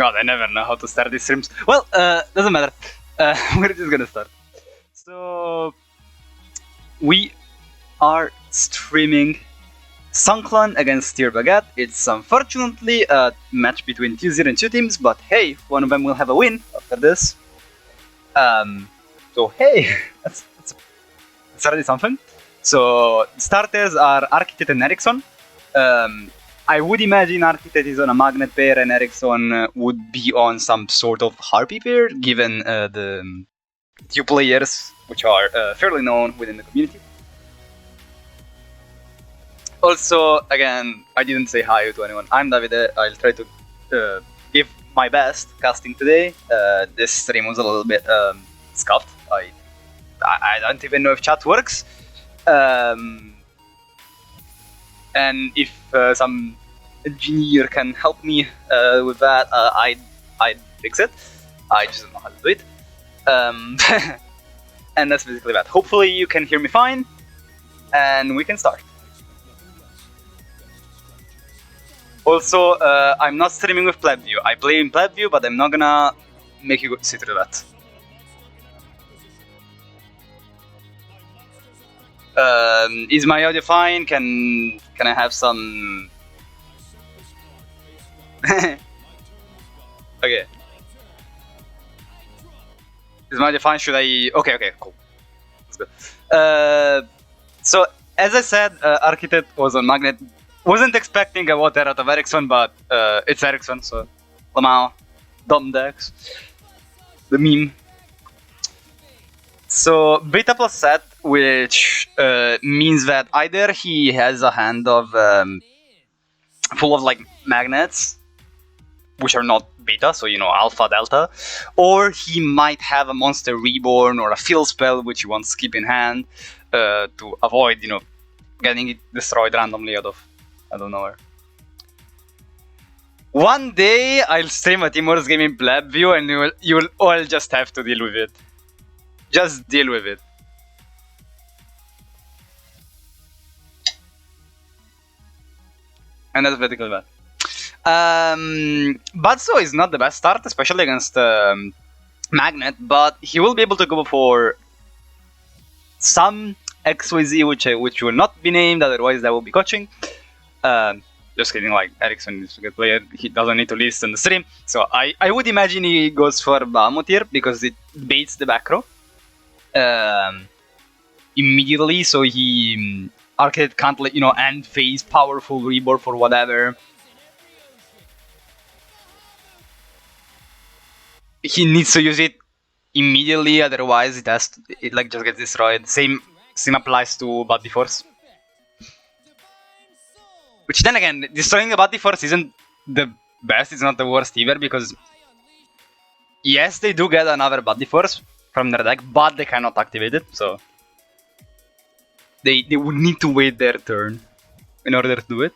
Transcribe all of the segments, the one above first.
God, I never know how to start these streams. Well, doesn't matter. We're just gonna start. So, we are streaming Sunclan against Tier Baguette. It's unfortunately a match between 2-0 teams, but hey, one of them will have a win after this. So hey, that's already something. So starters are Architect and Ericsson. I would imagine Architect is on a Magnet pair and Ericsson would be on some sort of Harpy pair, given the two players which are fairly known within the community. Also, again, I didn't say hi to anyone. I'm Davide. I'll try to give my best casting today. This stream was a little bit scuffed. I don't even know if chat works. And if some engineer can help me with that, I'd fix it. I just don't know how to do it. And that's basically that. Hopefully you can hear me fine, and we can start. Also, I'm not streaming with Pleb View. I play in Pleb View, but I'm not gonna make you sit through that. Is my audio fine? Can I have some... Okay. Is my audio fine? Should I... Okay, cool. Let's go. So, as I said, Architect was on Magnet. Wasn't expecting a water out of Ericsson, but it's Ericsson, so... Lamau. Dumb decks. The meme. So, beta plus set, which means that either he has a hand of full of like magnets, which are not beta, so alpha, delta, or he might have a monster reborn or a fill spell which he wants to keep in hand to avoid, getting it destroyed randomly out of I don't know where. One day I'll stream a Timur's game in Pleb View and you'll all just have to deal with it. Just deal with it. And that's basically that. Batso is not the best start, especially against Magnet, but he will be able to go for some XYZ, which will not be named, otherwise that will be coaching. Just kidding, like, Ericsson is a good player, he doesn't need to list on the stream. So I would imagine he goes for Bahamut here, because it baits the back row. Immediately, so he Arcade can't let end phase powerful reborn for whatever. He needs to use it immediately, otherwise it just gets destroyed. Same applies to Body Force. Which then again, destroying the Body Force isn't the best, it's not the worst either, because yes, they do get another Body Force from their deck, but they cannot activate it, so they would need to wait their turn in order to do it.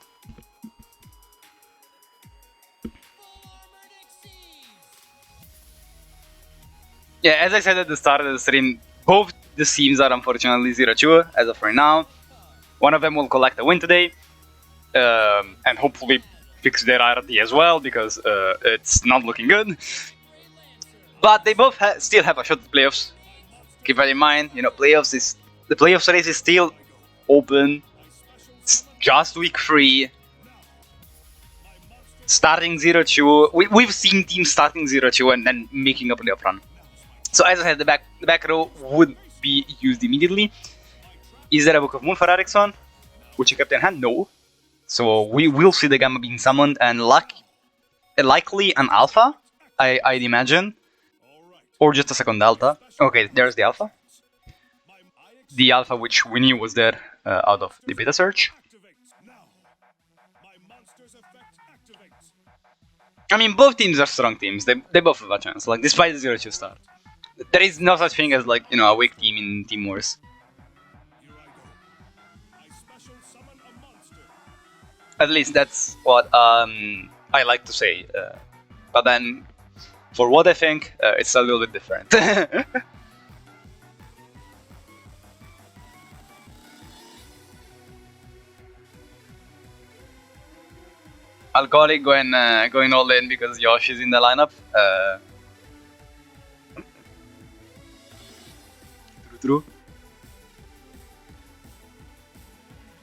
Yeah, as I said at the start of the stream, both the teams are unfortunately 0-2 as of right now. One of them will collect a win today, and hopefully fix their rarity as well, because it's not looking good. But they both still have a shot at playoffs. Keep that in mind, the playoffs race is still open. It's just week 3. Starting 0-2. We've seen teams starting 0-2 and then making a playoff run. So as I said, the back row would be used immediately. Is there a Book of Moon for Ericsson, which he kept in hand? No. So we will see the Gamma being summoned, and likely an Alpha, I'd imagine. Or just a second Delta. Okay, there's the Alpha. The Alpha which we knew was there out of the beta search. I mean, both teams are strong teams. They both have a chance, despite the 0-2 start. There is no such thing as, a weak team in Team Wars. At least that's what I like to say. But then, for what I think, it's a little bit different. Alcoholic going all in because Yoshi's in the lineup. True.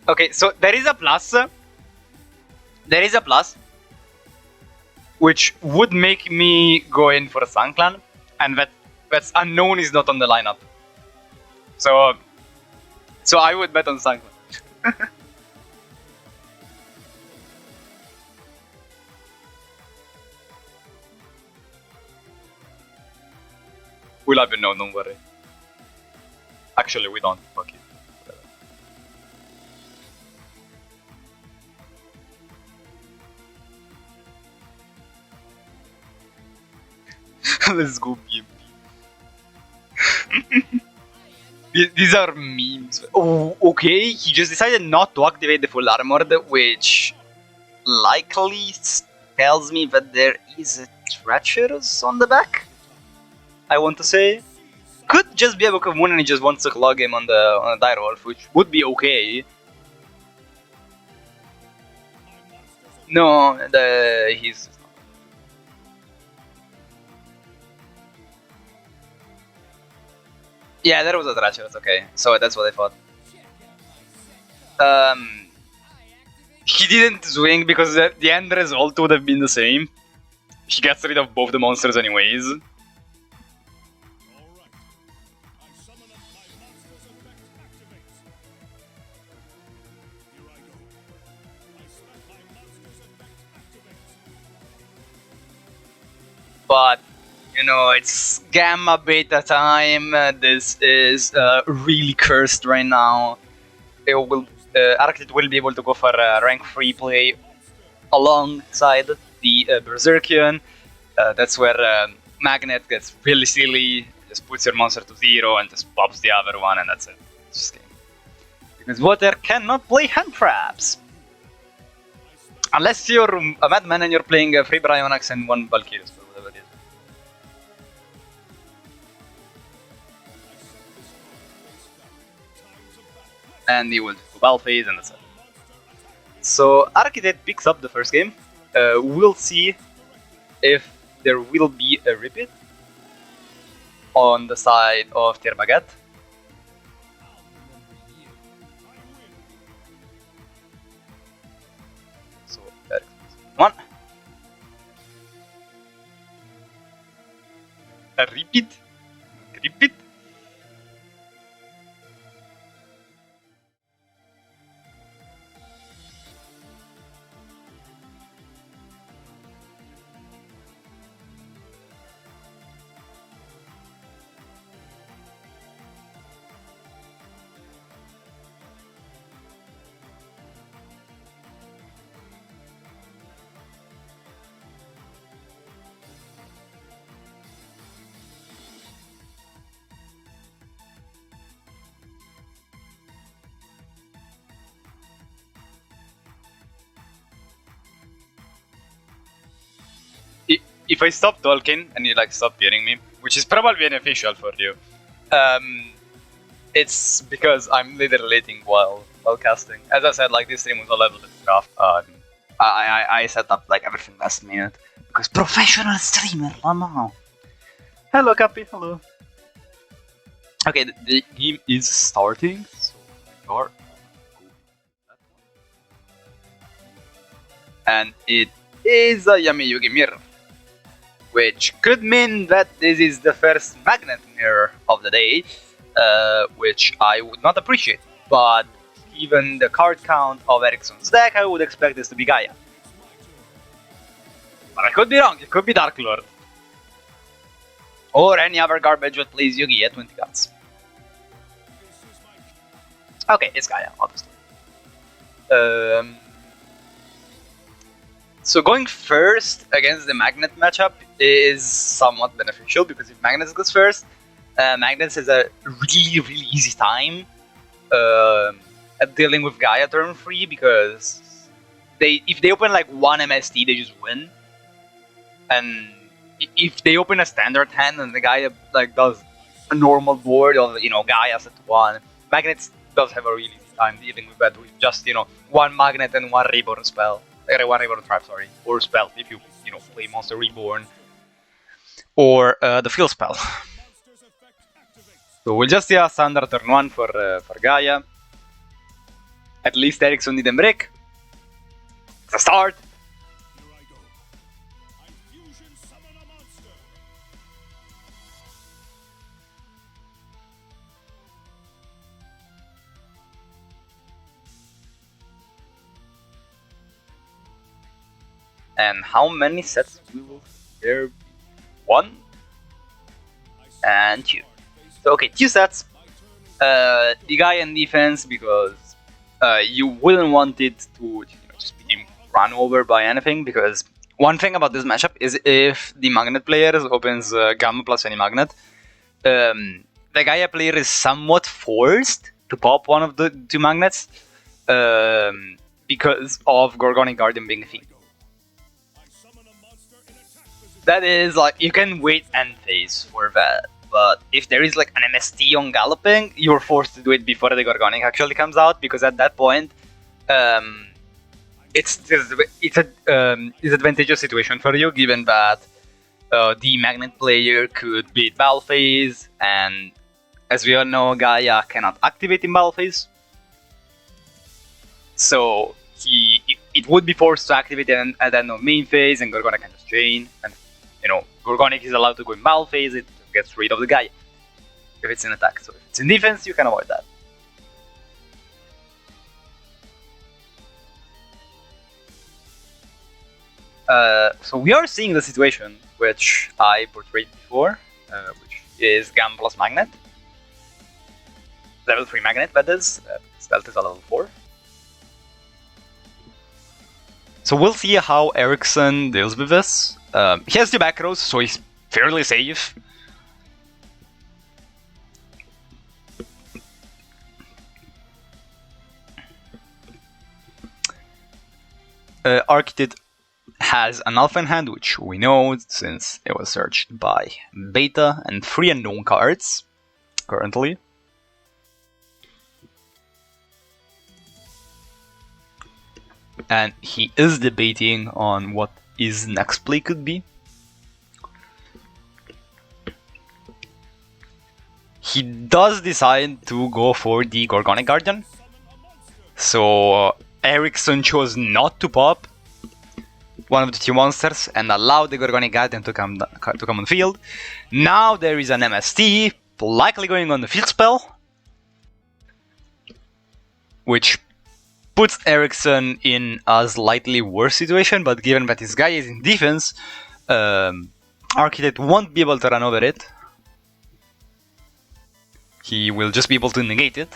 Okay, so there is a plus. There is a plus, which would make me go in for a Sun Clan, and that's unknown is not on the lineup. So I would bet on Sun Clan. We'll have it known, don't worry. Actually, we don't. Fuck it. Let's go BMP. These are memes. Oh, okay. He just decided not to activate the full armored, which likely tells me that there is a treacherous on the back. I want to say. Could just be a Book of Moon and he just wants to clog him on the Direwolf, which would be okay. No, he's. Yeah, there was a treacherous. Okay, so that's what I thought. He didn't swing because the end result would have been the same. He gets rid of both the monsters anyways. But, you know, it's Gamma Beta time. This is really cursed right now. Arctic will be able to go for rank 3 play alongside the Berserkian. That's where Magnet gets really silly, just puts your monster to 0 and just pops the other one, and that's it. It's just game. Because Water cannot play hand traps. Unless you're a Madman and you're playing 3 Bryonax and 1 Valkyries, or whatever it is. And he will do Ball Phase and that's it. So Architect picks up the first game. We'll see if there will be a repeat on the side of Tier Baguette. So that is 1. A repeat. Repeat. If I stop talking and you like stop hearing me, which is probably beneficial for you, it's because I'm literally while casting. As I said, like this stream was a little bit rough. I set up like everything last minute because professional streamer, no. Hello, Cappy. Hello. Okay, the game is starting. So we are, and it is a Yami Yugi mirror. Which could mean that this is the first Magnet mirror of the day, which I would not appreciate. But given the card count of Ericsson's deck, I would expect this to be Gaia. But I could be wrong, it could be Dark Lord. Or any other garbage that plays Yugi at 20 cards. Okay, it's Gaia, obviously. So going first against the Magnet matchup is somewhat beneficial because if Magnus goes first, Magnus has a really easy time at dealing with Gaia turn 3 because if they open like one MST, they just win. And if they open a standard hand and the Gaia like does a normal board of Gaia set 1, Magnets does have a really easy time dealing with that with just one Magnet and one Reborn spell. one Reborn Trap, sorry, or spell if you play Monster Reborn, or the Field spell. So we'll just see a standard turn 1 for Gaia. At least Ericsson didn't break. It's a start. And how many sets will there be? 1 and 2. So okay, 2 sets. The guy in defense because you wouldn't want it to just be run over by anything, because one thing about this matchup is if the Magnet player opens Gamma plus any Magnet, the Gaia player is somewhat forced to pop one of the 2 Magnets because of Gorgonic Guardian being a thing. That is, like, you can wait end phase for that, but if there is like an MST on Galloping, you're forced to do it before the Gorgonic actually comes out, because at that point, it's a disadvantageous situation for you, given that the Magnet player could beat Battle Phase, and as we all know, Gaia cannot activate in Battle Phase. So it would be forced to activate at the end of main phase, and Gorgonic can just chain, and Gorgonic is allowed to go in Battle Phase, it gets rid of the Gaia if it's in attack. So if it's in defense, you can avoid that. So we are seeing the situation which I portrayed before, which is Gam plus Magnet. Level 3 Magnet, that is. Stealth is a level 4. So we'll see how Ericsson deals with this. He has the back rows, so he's fairly safe. Architect has an Alpha in hand, which we know since it was searched by Beta, and 3 unknown cards currently. And he is debating on what his next play could be. He does decide to go for the Gorgonic Guardian. So Ericsson chose not to pop one of the 2 monsters and allow the Gorgonic Guardian to come on field. Now there is an MST, likely going on the field spell, which puts Ericsson in a slightly worse situation, but given that his guy is in defense, Architect won't be able to run over it. He will just be able to negate it.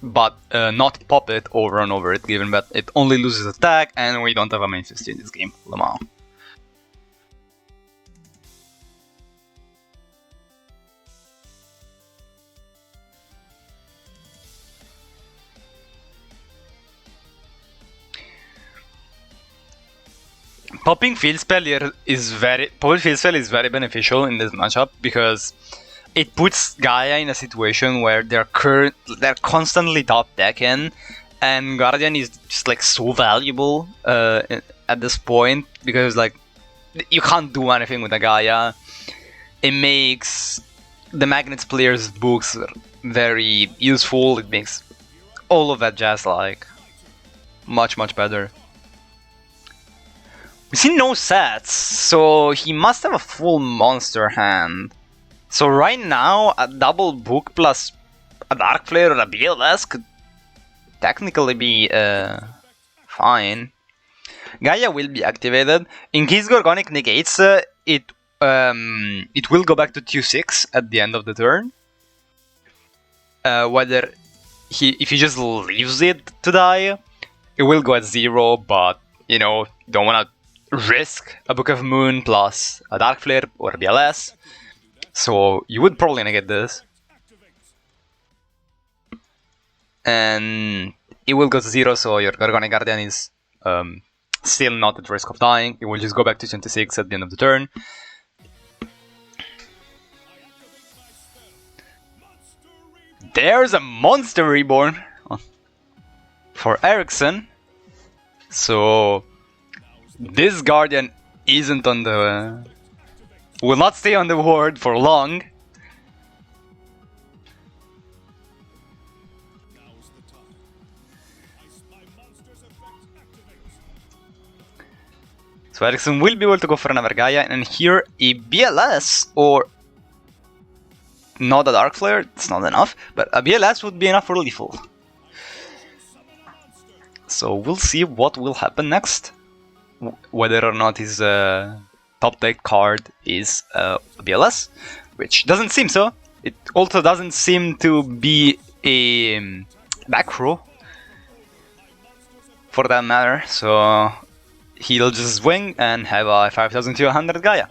But not pop it or run over it, given that it only loses attack and we don't have a main fist in this game, Lamau. Popping Field Spell is very beneficial in this matchup, because it puts Gaia in a situation where they're constantly top decking, and Guardian is just like so valuable at this point, because like you can't do anything with the Gaia. It makes the Magnets players' books very useful. It makes all of that jazz like much better. We see no sets, so he must have a full monster hand. So right now, a double book plus a Dark Flare or a BLS could technically be fine. Gaia will be activated. In case Gorgonic negates, it will go back to 2-6 at the end of the turn. If he just leaves it to die, it will go at 0, but don't wanna risk a Book of Moon plus a Dark Flare or a BLS. So you would probably negate this. And it will go to 0, so your Gorgonic Guardian is still not at risk of dying. It will just go back to 26 at the end of the turn. There's a monster reborn for Ericsson. So this Guardian isn't on the... will not stay on the board for long. So Ericsson will be able to go for another Gaia, and here a BLS or not a Dark Flare, it's not enough, but a BLS would be enough for lethal. So we'll see what will happen next, whether or not his top deck card is a BLS, which doesn't seem so. It also doesn't seem to be a back row, for that matter, so he'll just swing and have a 5200 Gaia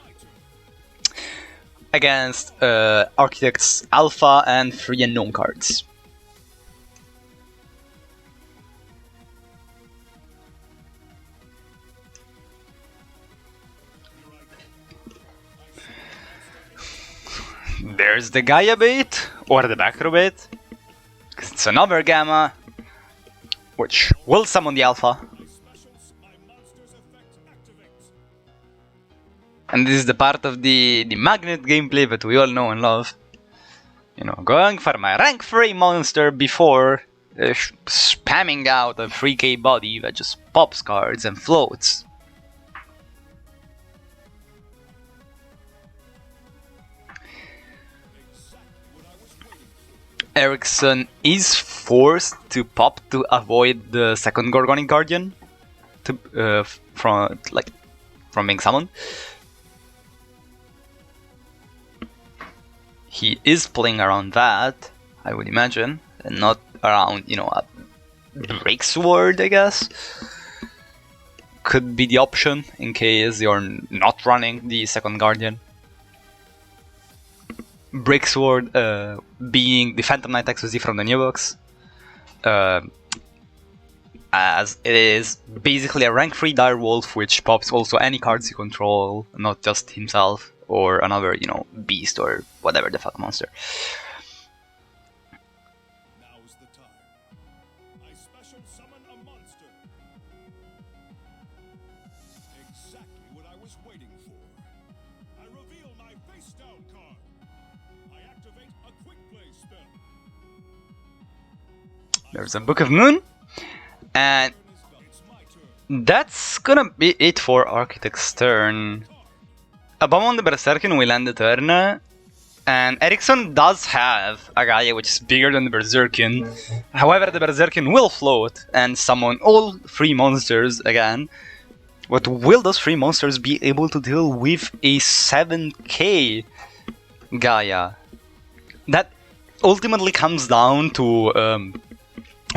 against Architect's Alpha and 3 unknown cards. There's the Gaia bait, or the back row bait. It's another Gamma, which will summon the Alpha. And this is the part of the Magnet gameplay that we all know and love. You know, going for my rank 3 monster before spamming out a 3k body that just pops cards and floats. Ericsson is forced to pop to avoid the second Gorgonic Guardian from being summoned. He is playing around that, I would imagine, and not around, you know, a Break Sword, I guess. Could be the option in case you're not running the second Guardian. Break Sword being the Phantom Knight XYZ from the new box, as it is basically a rank 3 direwolf which pops also any cards you control, not just himself or another, you know, beast or whatever the fuck monster. Now's the time. I special summon a monster. Exactly what I was waiting for. I reveal my face down card. I activate a quick play spell. There's a Book of Moon, and that's gonna be it for Architect's turn. A bomb on the Berserker will end the turn, and Ericsson does have a Gaia which is bigger than the Berserker. However, the Berserker will float and summon all 3 monsters again. But will those 3 monsters be able to deal with a 7k Gaia? That ultimately comes down to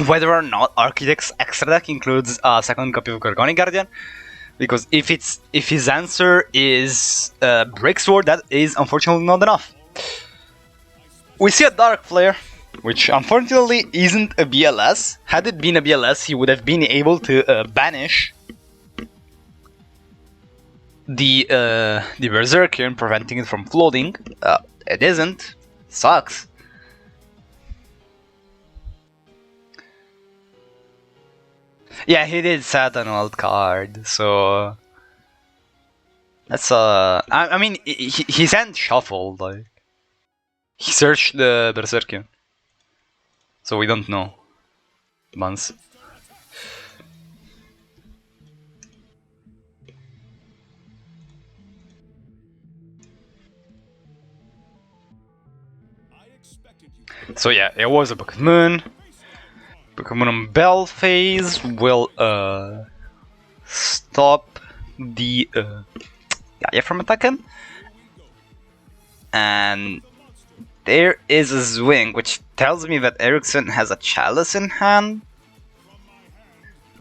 whether or not Architect's extra deck includes a second copy of Gorgonic Guardian. Because if his answer is Break Sword, that is unfortunately not enough. We see a Dark Flare, which unfortunately isn't a BLS. Had it been a BLS, he would have been able to banish the Berserker, preventing it from floating. It isn't. Sucks. Yeah, he did set an old card, so that's I mean, his hand shuffled, like he searched the Berserker, so we don't know. Months. So yeah, it was a Book of Moon. Book of Moon on Bell phase will stop the Gaia from attacking. And there is a swing, which tells me that Ericsson has a Chalice in hand.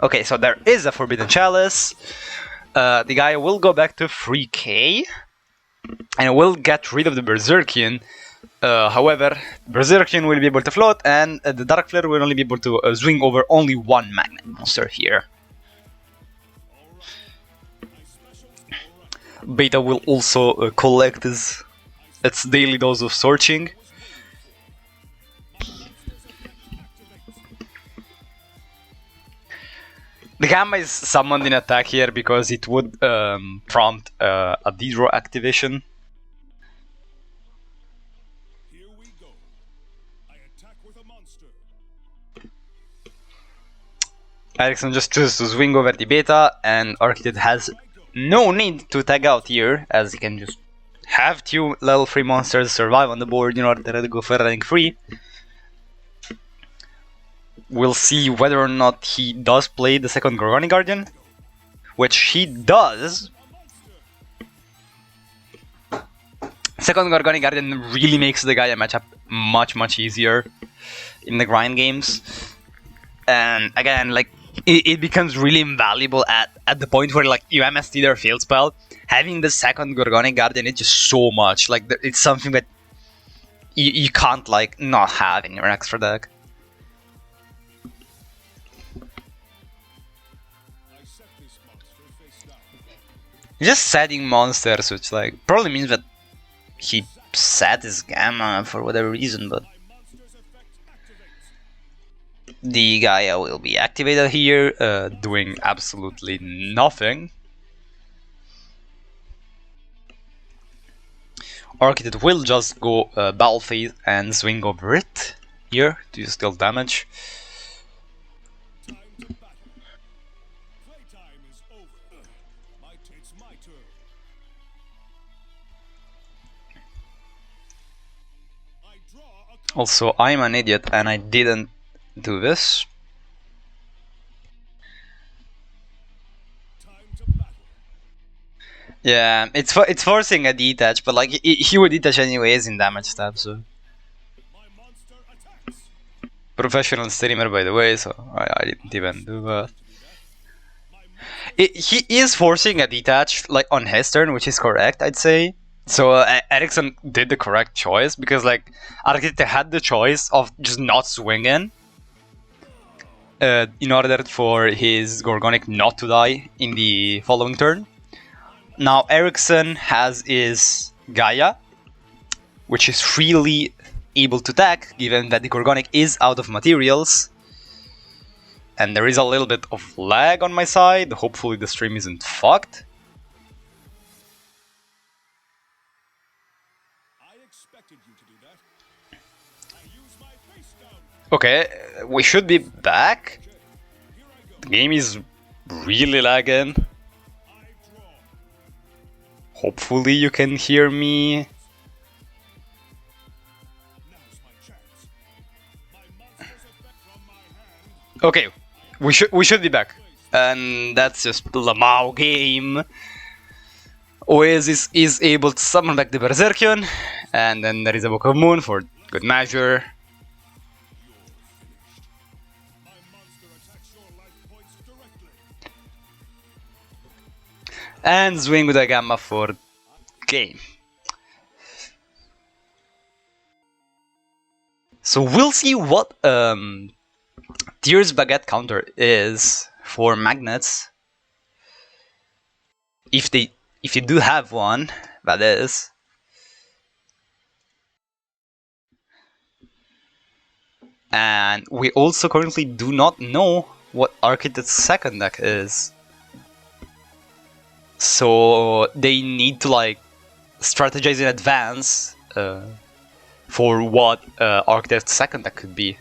Okay, so there is a Forbidden Chalice. The Gaia will go back to 3k. And will get rid of the Berserkian. However, Berserkian will be able to float, and the Dark Flare will only be able to swing over only 1 Magnet monster here. Beta will also collect its daily dose of searching. The Gamma is summoned in attack here because it would prompt a D-draw activation. Here we go. I attack with a monster. Ericsson just chooses to swing over the beta, and Architect has no need to tag out here, as he can just have 2 level 3 monsters survive on the board in order to go for rank 3. We'll see whether or not he does play the second Gorgonic Guardian, which he does. Second Gorgonic Guardian really makes the Gaia matchup much easier in the grind games. And again, like, it becomes really invaluable at the point where, like, you MST their field spell. Having the second Gorgonic Guardian is just so much. Like, it's something that you can't, like, not have in your extra deck. I set this monster face down. Just setting monsters, which, like, probably means that he set his Gamma for whatever reason, but My monster's effect activates. the Gaia will be activated here, doing absolutely nothing. Architect will just go Battle Phase and swing over it here to deal damage. Time to battle. Playtime is over. It's my turn. I draw a card. Also, I'm an idiot and I didn't do this. Time to battle. Yeah, it's forcing a detach, but like he would detach anyways in damage tab, so. My monster attacks. Professional streamer, by the way, so I didn't even do that. My monster He is forcing a detach like on his turn, which is correct, I'd say. So Ericsson did the correct choice because like Architect had the choice of just not swinging in order for his Gorgonic not to die in the following turn. Now Ericsson has his Gaia, which is freely able to attack, given that the Gorgonic is out of materials. And there is a little bit of lag on my side, hopefully the stream isn't fucked. I expected you to do that. I use my face down. Okay, we should be back. Here I go. The game is really lagging. I draw. Hopefully you can hear me. Now's my chance. My monster's effect from my hand. Okay, we should be back. And that's just Lamau game. Oasis is able to summon back the Berserkion, and then there is a Book of Moon for good measure. My monster attacks your life points directly. And swing with a Gamma for game. So we'll see what Tier's Baguette counter is for magnets. If you do have one, that is. And we also currently do not know what Architect's second deck is. So they need to like strategize in advance for what Architect's second deck could be.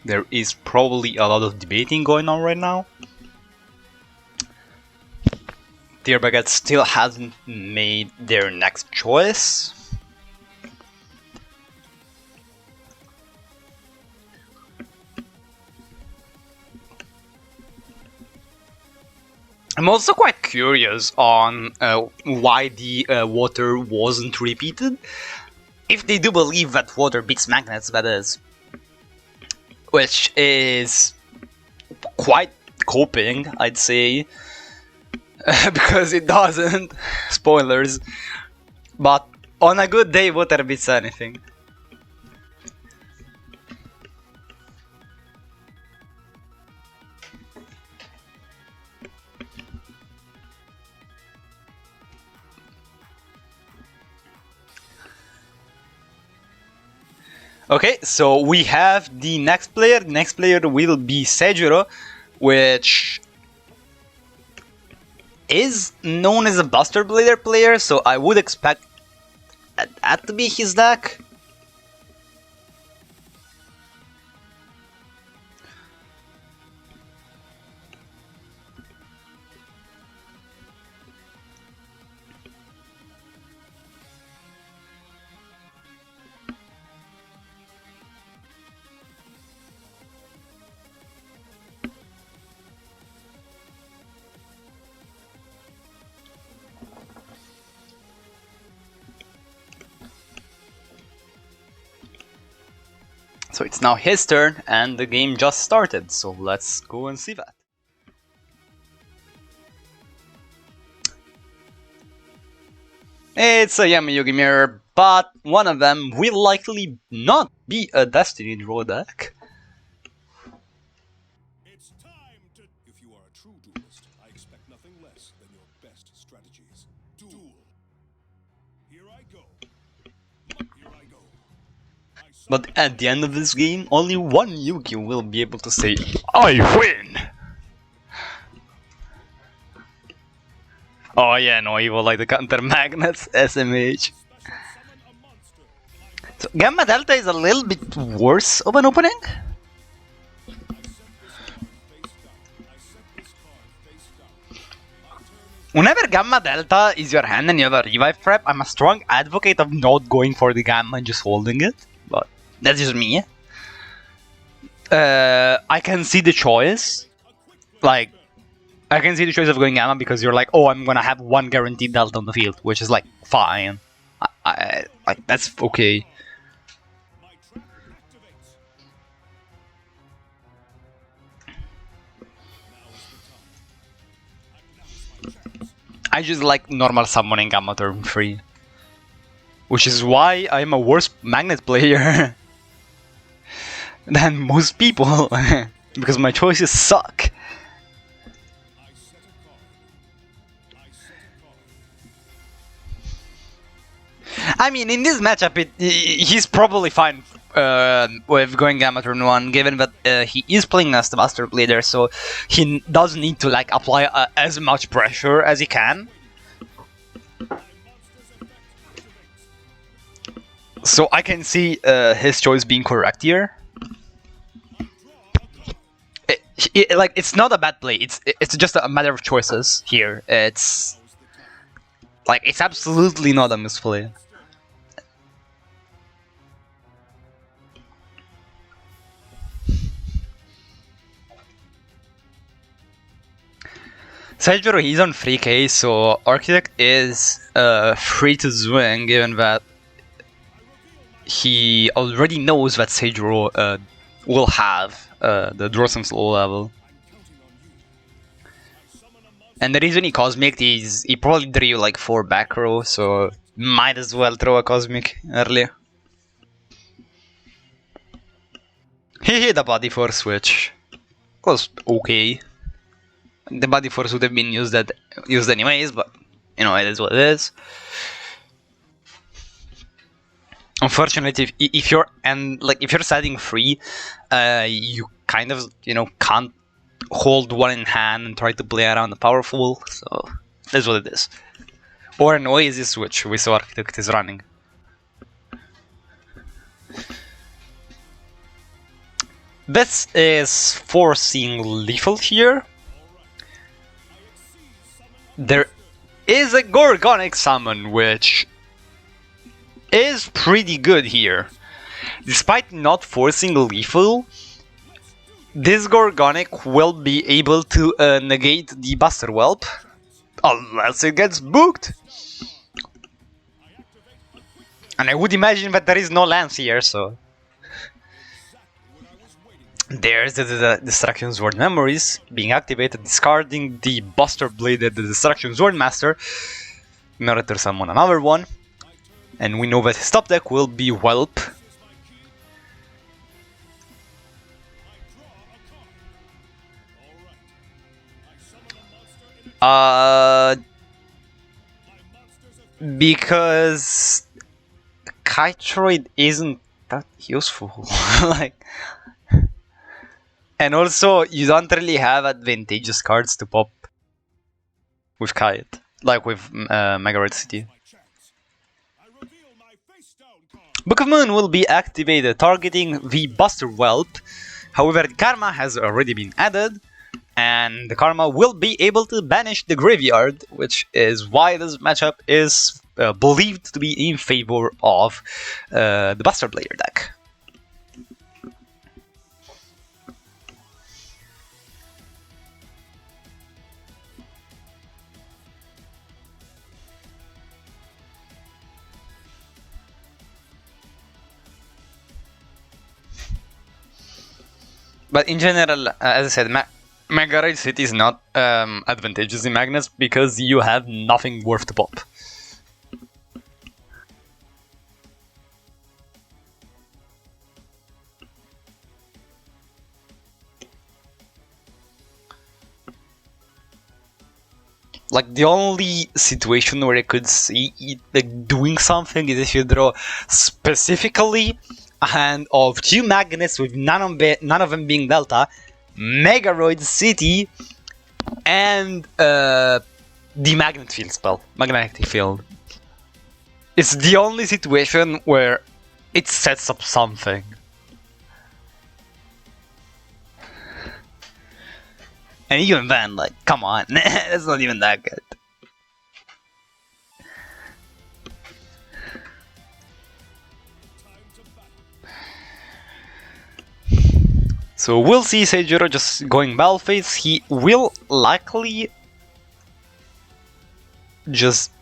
there is probably a lot of debating going on right now. Dear Baguette still hasn't made their next choice. I'm also quite curious on why the water wasn't repeated. If they do believe that water beats magnets, that is. Which is quite coping, I'd say. Because it doesn't. Spoilers. But on a good day, water beats anything. Okay, so we have the next player. The next player will be Seijuro, which is known as a Buster Blader player, so I would expect that to be his deck. So it's now his turn, and the game just started, so let's go and see that. It's a Yami-Yugi mirror, but one of them will likely not be a Destiny draw deck. It's time to. If you are a true duelist, I expect nothing less than your best strategies. Duel. Here I go. Here I go. But at the end of this game, only one Yugi will be able to say, I win! Oh yeah, no, he will like the counter magnets, SMH. So Gamma Delta is a little bit worse of an opening. Whenever Gamma Delta is your hand and you have a revive prep, I'm a strong advocate of not going for the Gamma and just holding it. But that's just me. I can see the choice. Like, I can see the choice of going Gamma because you're like, oh, I'm gonna have one guaranteed Delta on the field, which is like, fine. Like, that's okay. I just like normal summoning Gamma turn 3. Which is why I'm a worse magnet player than most people. Because my choices suck. I mean, in this matchup, he's probably fine with going Gamma turn 1, given that he is playing as the Buster Blader, so he doesn't need to like apply as much pressure as he can. So I can see his choice being correct here. Like, it's not a bad play. It's just a matter of choices here. It's like, it's absolutely not a misplay. Seijuro, he's on 3k, so Architect is free to swing, given that he already knows that Seijuro will have the draw some slow level. And the reason he Cosmic is he probably drew like 4 back row, so might as well throw a Cosmic earlier. He hit a Body Force switch. Was okay. The Body Force would have been used anyways, but you know, it is what it is. Unfortunately, if you're setting free, you kind of, you know, can't hold one in hand and try to play around the powerful. So that's what it is. Or an Oasis switch, we saw Architect is running. This is forcing lethal here. There is a Gorgonic summon, which is pretty good here. Despite not forcing lethal, this Gorgonic will be able to negate the Buster Whelp, unless it gets booked. And I would imagine that there is no Lance here, so... There's the Destruction Sword Memories being activated, discarding the Buster Blade at the Destruction Sword Master in order to summon another one. And we know that his top deck will be Whelp. Because Kytroid isn't that useful. Like, and also you don't really have advantageous cards to pop with Kite, like with Magri City. Book of Moon will be activated, targeting the Buster Whelp. However, the Karma has already been added, and the Karma will be able to banish the graveyard, which is why this matchup is believed to be in favor of the Buster Blader deck. But in general, as I said, Magri City is not advantageous in Magnus because you have nothing worth to pop. Like, the only situation where I could see it like, doing something is if you draw specifically a hand of 2 magnets with none of them being Delta, Megaroid City, and the Magnet Field spell, Magnetic Field. It's the only situation where it sets up something. And even then, like, come on, it's not even that good. So we'll see Seijiro just going Balface. He will likely just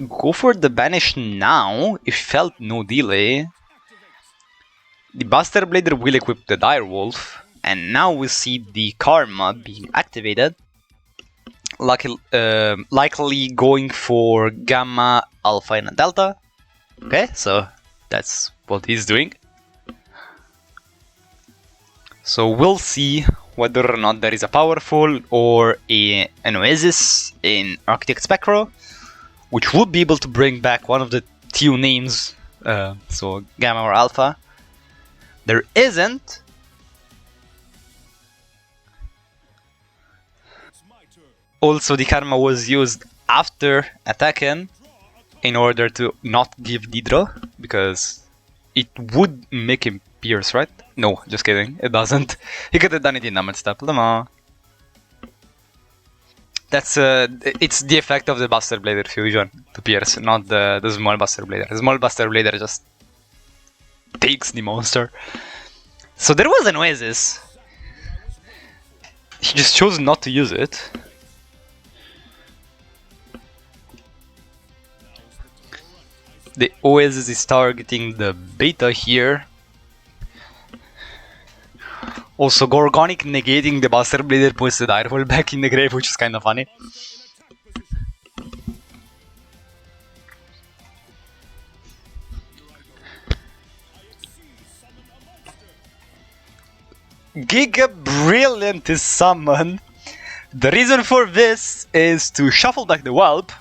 go for the banish now if felt no delay. The Buster Blader will equip the Direwolf, and now we see the Karma being activated. Likely going for Gamma, Alpha, and Delta. Okay, so that's what he's doing. So we'll see whether or not there is a powerful or an Oasis in Architect Spectro, which would be able to bring back one of the 2 names, so Gamma or Alpha. There isn't. Also, the Karma was used after attacking in order to not give Didro, because it would make him pierce, right? No, just kidding, it doesn't. He could have done it in damage step. That's it's the effect of the Buster Blader fusion to pierce, not the small Buster Blader. The small Buster Blader just takes the monster. So there was an Oasis. He just chose not to use it. The Oasis is targeting the beta here. Also, Gorgonic negating the Buster Blader puts the Direwolf back in the grave, which is kind of funny. Giga Brilliant is summoned. The reason for this is to shuffle back the Whelp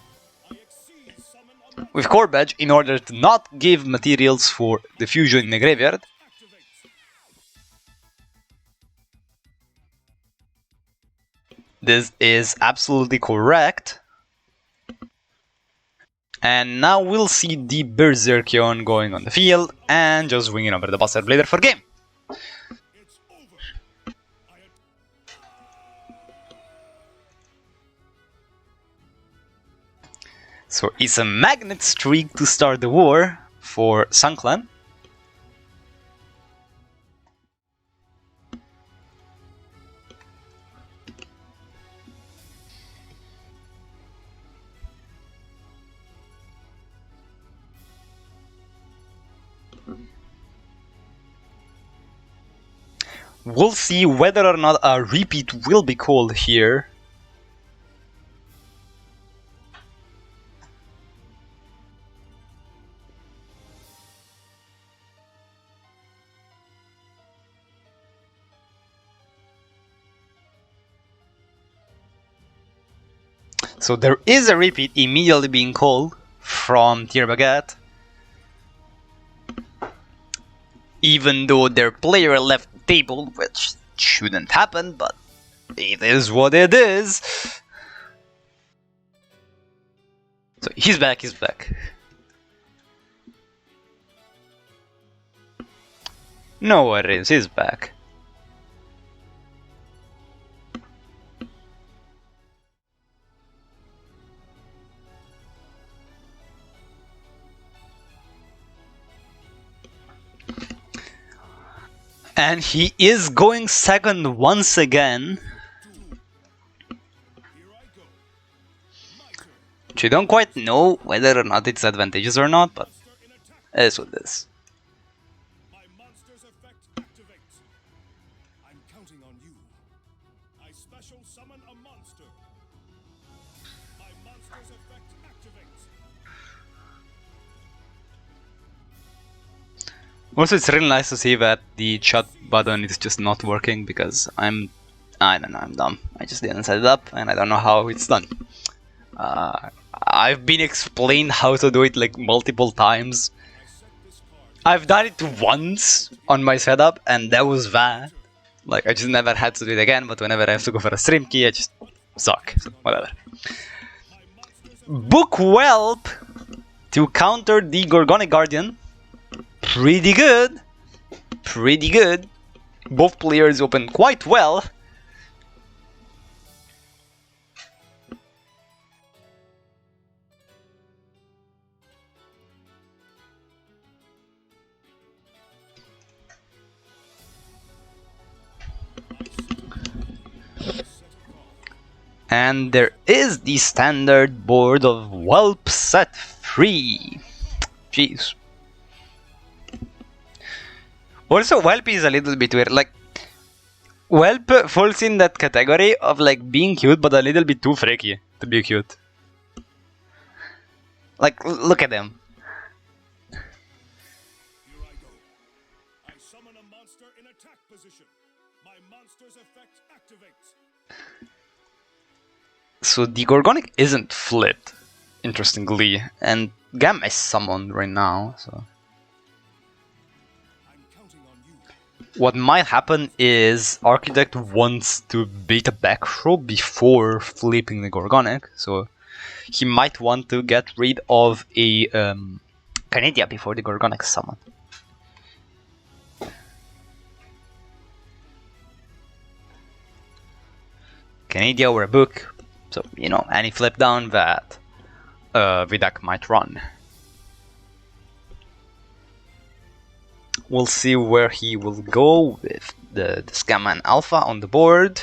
with Core Badge in order to not give materials for the fusion in the graveyard. This is absolutely correct. And now we'll see the Berserkion going on the field and just winging over the Buster Blader for game. So it's a magnet streak to start the war for Sun Clan. We'll see whether or not a repeat will be called here. So there is a repeat immediately being called from Tier Baguette. Even though their player left the table, which shouldn't happen, but it is what it is. So he's back, he's back. No worries, he's back. And he is going second once again. Which we don't quite know whether or not it's advantageous or not, but it is what it is. My monster's effect activates. I'm counting on you. I special summon a monster. My monster's effect activates. Also, it's really nice to see that the chat button is just not working because I don't know, I'm dumb. I just didn't set it up and I don't know how it's done. I've been explained how to do it like multiple times. I've done it once on my setup and that was that. Like, I just never had to do it again, but whenever I have to go for a stream key, I just suck. So, whatever. Book Whelp to counter the Gorgonic Guardian. Pretty good. Pretty good. Both players open quite well. And there is the standard board of Whelp set free. Jeez. Also, Whelp is a little bit weird. Like, Whelp falls in that category of like being cute, but a little bit too freaky to be cute. Like, look at him. Here I go. I summon a monster in attack position. My monster's effect activates. So the Gorgonic isn't flipped, interestingly, and Gamma is summoned right now, so... What might happen is Architect wants to bait a back throw before flipping the Gorgonic, so he might want to get rid of a Canadia before the Gorgonic is summoned. Canadia or a book, so you know, any flip down that Vidak might run. We'll see where he will go with the Scamman Alpha on the board.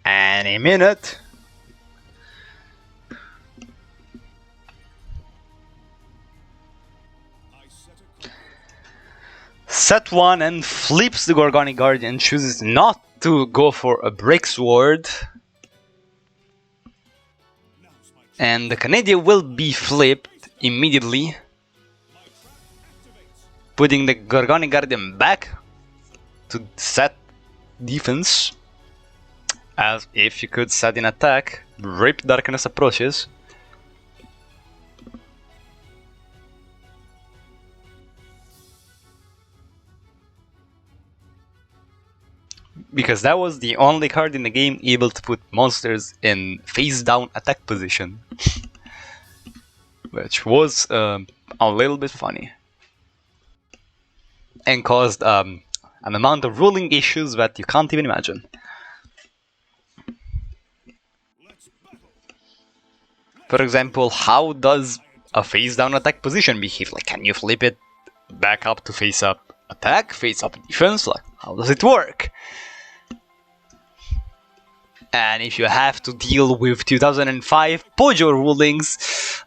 Any minute. Set one and flips the Gorgonic Guardian, chooses not to go for a Break Sword. And the Canadian will be flipped immediately, putting the Gorgonic Guardian back to set defense. As if you could set in attack, Rip Darkness approaches. Because that was the only card in the game able to put monsters in face down attack position. Which was a little bit funny. and caused an amount of ruling issues that you can't even imagine. For example, how does a face down attack position behave? Like, can you flip it back up to face up attack, face up defense? Like, how does it work? And if you have to deal with 2005 Pojo rulings,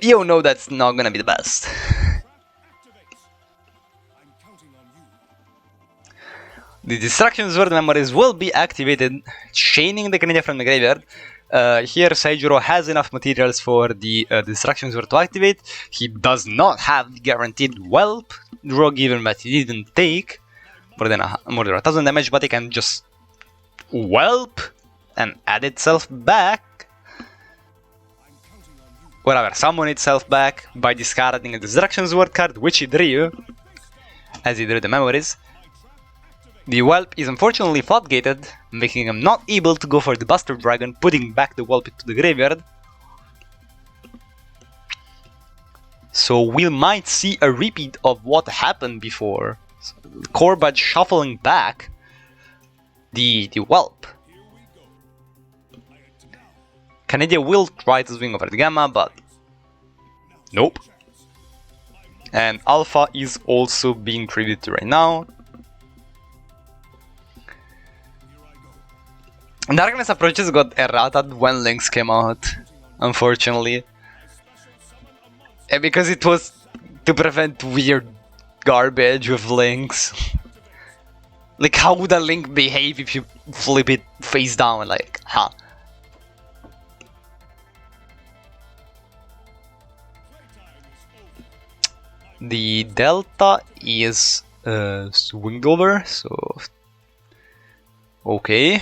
you know that's not gonna be the best. The Destruction Sword memories will be activated, chaining the Canadian from the graveyard. Here Seijuro has enough materials for the Destruction Sword to activate. He does not have the guaranteed Whelp draw, given that he didn't take more than 1,000 damage, but he can just Whelp and add itself back. Whatever, summon itself back by discarding a Destruction Sword card, which he drew, as he drew the memories. The Whelp is unfortunately floodgated, making him not able to go for the Buster Dragon, putting back the Whelp into the graveyard. So we might see a repeat of what happened before. So Corbett shuffling back the Whelp. Canada will try to swing over the Gamma, but nope. And Alpha is also being treated right now. Darkness Approaches got errated when Links came out, unfortunately. And because it was to prevent weird garbage with Links. Like, how would a Link behave if you flip it face down? Like, huh? The Delta is swinged over, so... okay.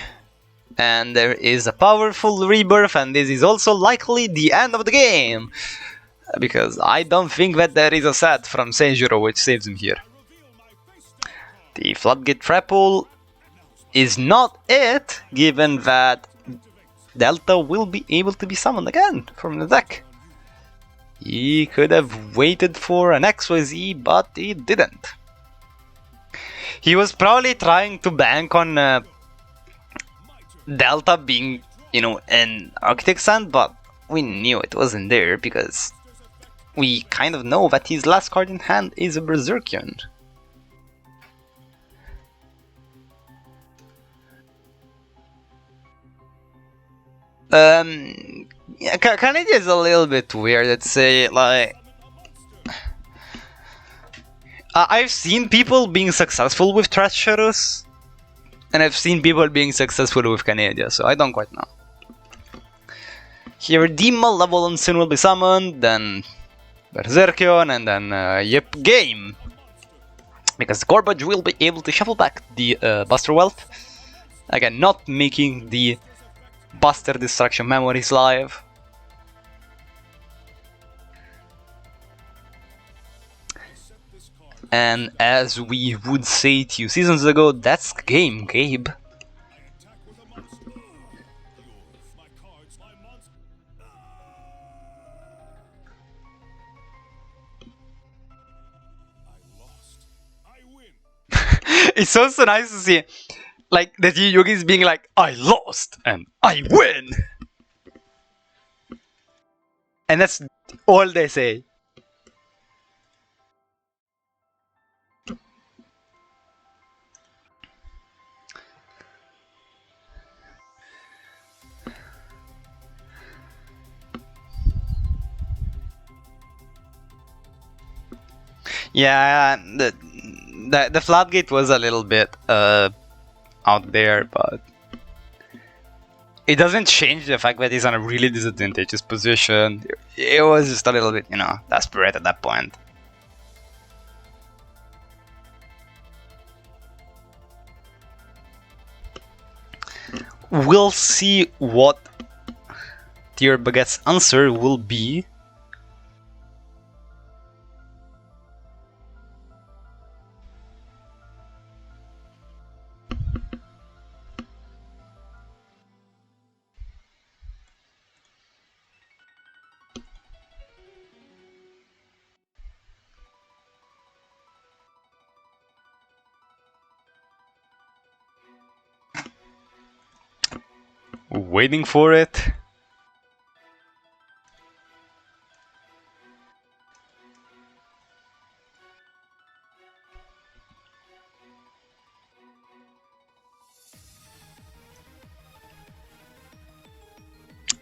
And there is a powerful rebirth, and this is also likely the end of the game. Because I don't think that there is a set from Seijuro which saves him here. The Floodgate Trapple is not it, given that Delta will be able to be summoned again from the deck. He could have waited for an XYZ, but he didn't. He was probably trying to bank on Delta being, you know, an Architect Sand, but we knew it wasn't there because we kind of know that his last card in hand is a Berserkion. Yeah, Canada is a little bit weird, let's say, like... I've seen people being successful with Treacherous, and I've seen people being successful with Canada, so I don't quite know. Here, Dima level 1 soon will be summoned, then Berserkion, and then yep, game! Because Gorbage will be able to shuffle back the Buster Wealth. Again, not making the Buster Destruction memories live. And as we would say 2 seasons ago, that's game, Gabe. It's also nice to see, like, that Yugi's being like, I lost and I win! And that's all they say. Yeah, the Floodgate was a little bit out there, but it doesn't change the fact that he's in a really disadvantageous position. It was just a little bit, you know, desperate at that point. We'll see what Dear Baguette's answer will be. Waiting for it.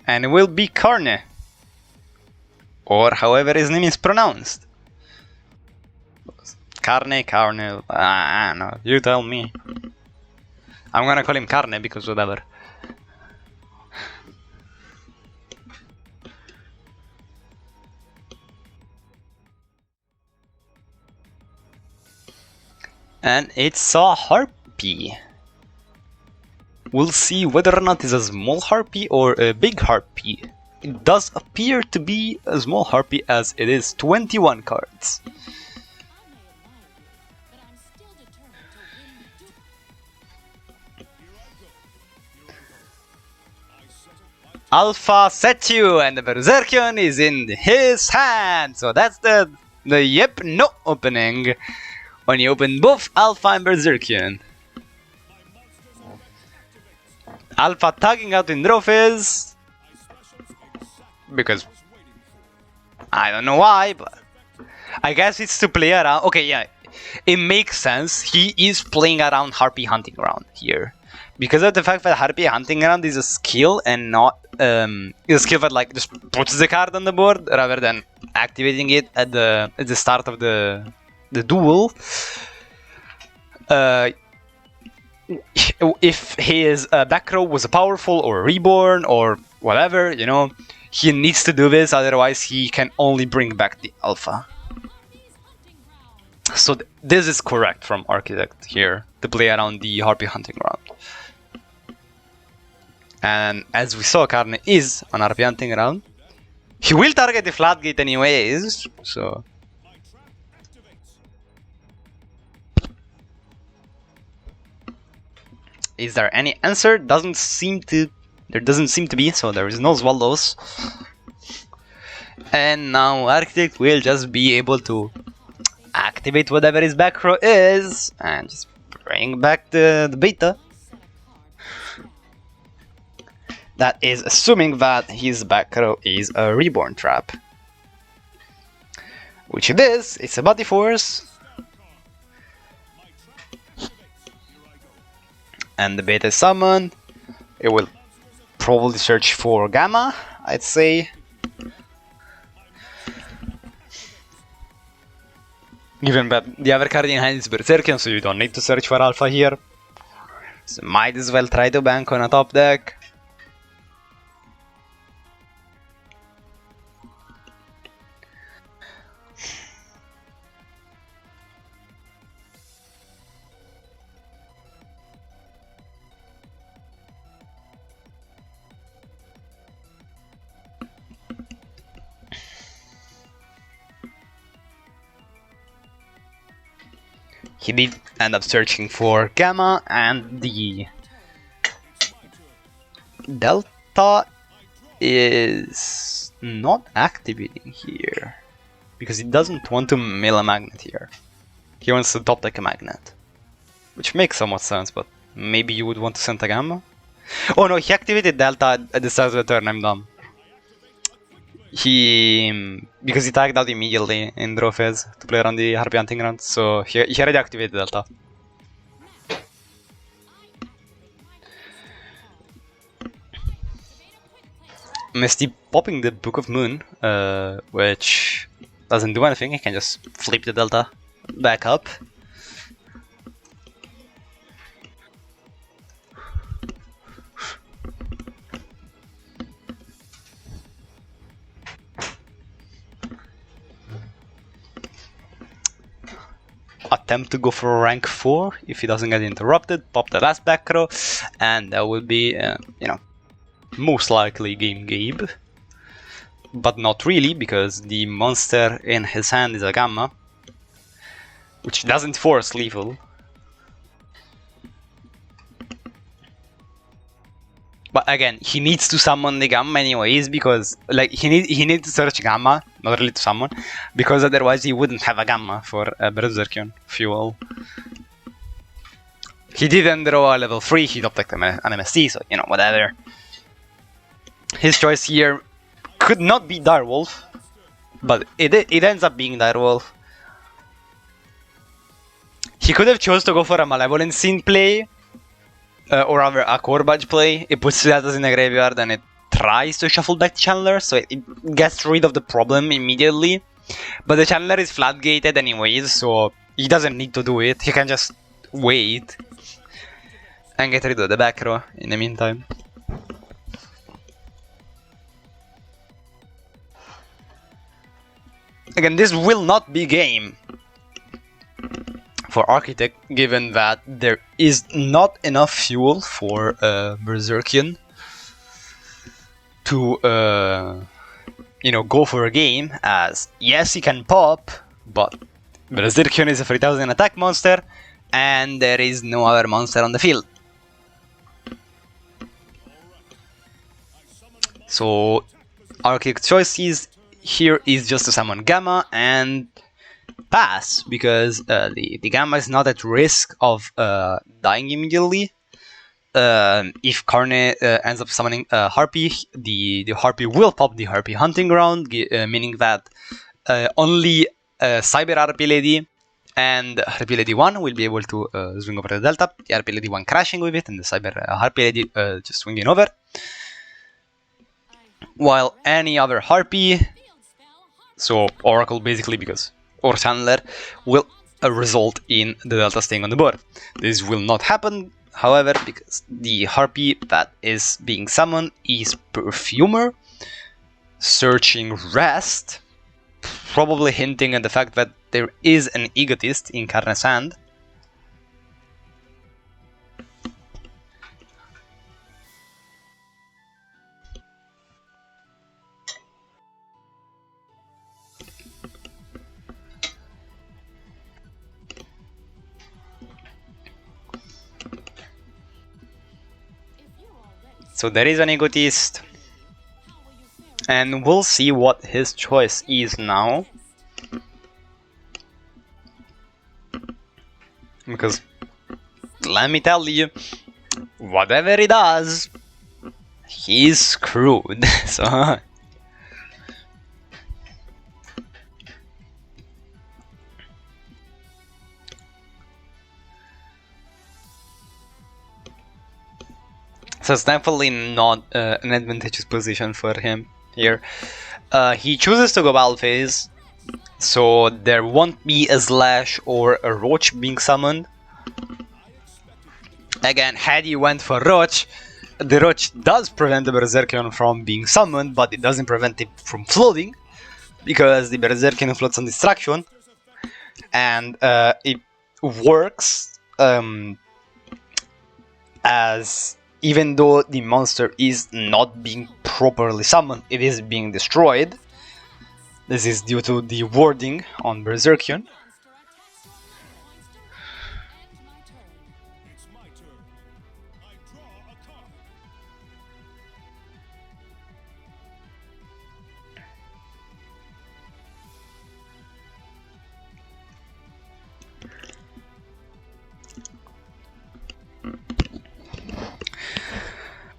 And it will be Carne. Or however his name is pronounced. Carne, no, you tell me. I'm gonna call him Carne because whatever. And it's a harpy. We'll see whether or not it's a small harpy or a big harpy. It does appear to be a small harpy as it is 21 cards. Alpha Setu and the Berserkion is in his hand. So that's the yep no opening. When you open both Alpha and Berserkion. Alpha tagging out in trophies. Because I don't know why, but I guess it's to play around. Okay, yeah, it makes sense. He is playing around Harpy Hunting Ground here. Because of the fact that Harpy Hunting Ground is a skill and not is a skill that like just puts the card on the board rather than activating it at the start of the duel. If his back row was a powerful or reborn or whatever, you know, he needs to do this, otherwise he can only bring back the alpha. So this is correct from Architect here, to play around the Harpy Hunting Ground. And as we saw, Carne is on Harpy Hunting Ground. He will target the flat gate anyways, so... Is there any answer? There doesn't seem to be, so there is no swallows. And now Architect will just be able to activate whatever his back row is and just bring back the beta. That is assuming that his back row is a reborn trap. Which it is, it's a body force. And the beta is summoned. It will probably search for Gamma, I'd say. Given that the other card in hand is Berserkion, so you don't need to search for Alpha here. So might as well try to bank on a top deck. He did end up searching for Gamma, and the Delta is not activating here because he doesn't want to mill a magnet here. He wants to top deck a magnet, which makes somewhat sense, but maybe you would want to send a Gamma? Oh no, he activated Delta at the start of the turn, I'm dumb. Because he tagged out immediately in draw phase to play around the Harpy Hunting Ground, so he already activated Delta. Misty popping the Book of Moon, which doesn't do anything. He can just flip the Delta back up. Attempt to go for rank 4 if he doesn't get interrupted, pop the last back row, and that will be, you know, most likely game Gabe. But not really, because the monster in his hand is a Gamma, which doesn't force lethal. But again, he needs to summon the Gamma anyways, because like he needs to search Gamma, not really to summon, because otherwise he wouldn't have a Gamma for Berserkion fuel. He didn't draw a level 3, he top decked an MST, so you know, whatever. His choice here could not be Direwolf, but it ends up being Direwolf. He could have chose to go for a Malevolent Scene play, or rather a Corbage play. It puts Deltas in the graveyard and it tries to shuffle back Chandler, so it gets rid of the problem immediately. But the Chandler is flat gated anyways, so he doesn't need to do it. He can just wait and get rid of the back row in the meantime. Again, this will not be game for Architect, given that there is not enough fuel for Berserkian to go for a game, as yes, he can pop, but Berserkian is a 3000 attack monster and there is no other monster on the field. So Architect's choices here is just to summon Gamma and pass, because the Gamma is not at risk of dying immediately. If Karne ends up summoning Harpy, the Harpy will pop the Harpy Hunting Ground, meaning that only Cyber Harpy Lady and Harpy Lady 1 will be able to swing over the Delta, the Harpy Lady 1 crashing with it, and the Cyber Harpy Lady just swinging over. While any other Harpy, so Oracle basically, or Chandler, will result in the Delta staying on the board. This will not happen, however, because the Harpy that is being summoned is Perfumer, searching Rest, probably hinting at the fact that there is an Egotist in Karne's hand. So there is an Egotist, and we'll see what his choice is now. Because, let me tell you, whatever he does, he's screwed. So it's definitely not an advantageous position for him here. He chooses to go Battle Phase, so there won't be a Slash or a Roach being summoned. Again, had he went for Roach, the Roach does prevent the Berserkion from being summoned, but it doesn't prevent it from floating, because the Berserkion floats on Distraction, and it works as, even though the monster is not being properly summoned, it is being destroyed. This is due to the warding on Berserkion. It's my turn. I draw a card.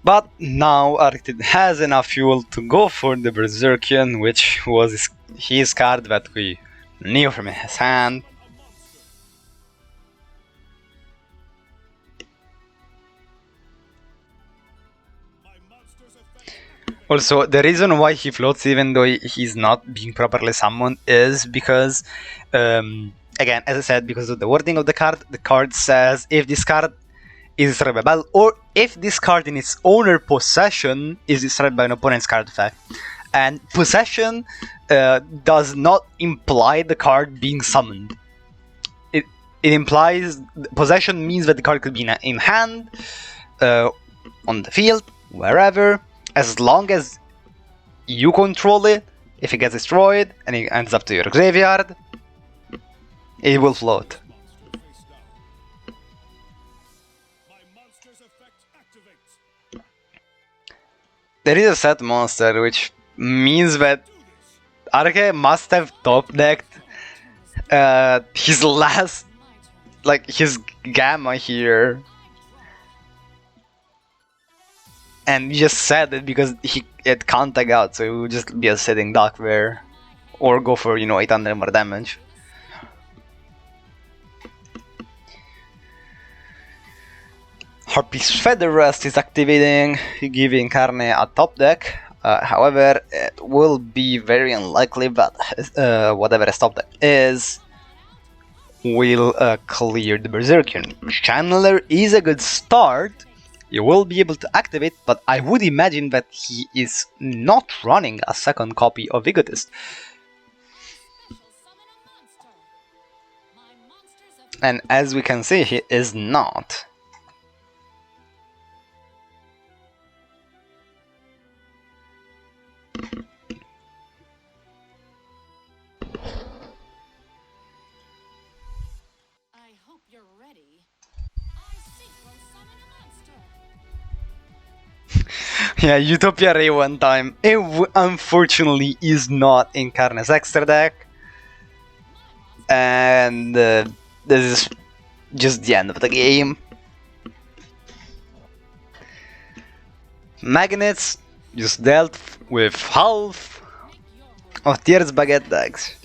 But now Arctic has enough fuel to go for the Berserkion, which was his card that we knew from his hand. Also, the reason why he floats even though he's not being properly summoned is because, again, as I said, because of the wording of the card says if this card is destroyed by battle, or if this card in its owner possession is destroyed by an opponent's card effect. And possession does not imply the card being summoned. It implies, possession means that the card could be in hand, on the field, wherever, as long as you control it. If it gets destroyed and it ends up to your graveyard, it will float. There is a set monster, which means that Arke must have top decked his last, like his Gamma here. And you just said it because it can't tag out, so it would just be a sitting duck there. Or go for, 800 more damage. Harpy's Feather Rest is activating, giving Carne a top deck. However, it will be very unlikely that whatever his top deck is will clear the Berserker. Channeler is a good start. You will be able to activate, but I would imagine that he is not running a second copy of Egotist. And as we can see, he is not. Yeah, Utopia Ray one time. It unfortunately is not in Carne's extra deck. And this is just the end of the game. Magnets just dealt with half of Tier's Baguette decks.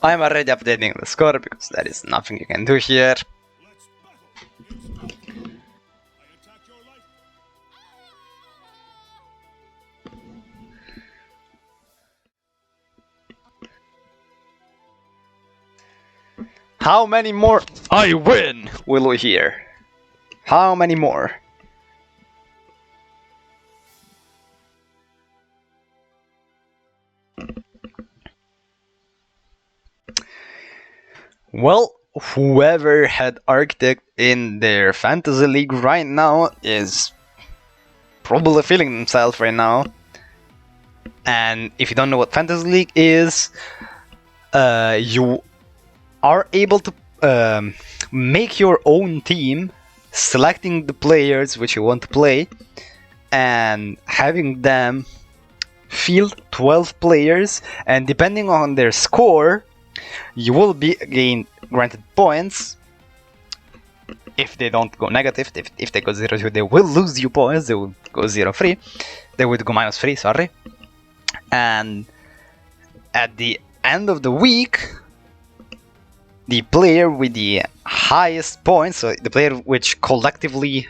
I'm already updating the score because there is nothing you can do here. How many more I win will we hear? How many more? Well, whoever had Arctic in their fantasy league right now is probably feeling themselves right now. And if you don't know what fantasy league is, you are able to make your own team, selecting the players which you want to play, and having them field 12 players, and depending on their score, you will be granted points. If they don't go negative, if they go 0-2, they will lose you points, they will go 0-3, they would go -3, sorry. And at the end of the week, the player with the highest points, so the player which collectively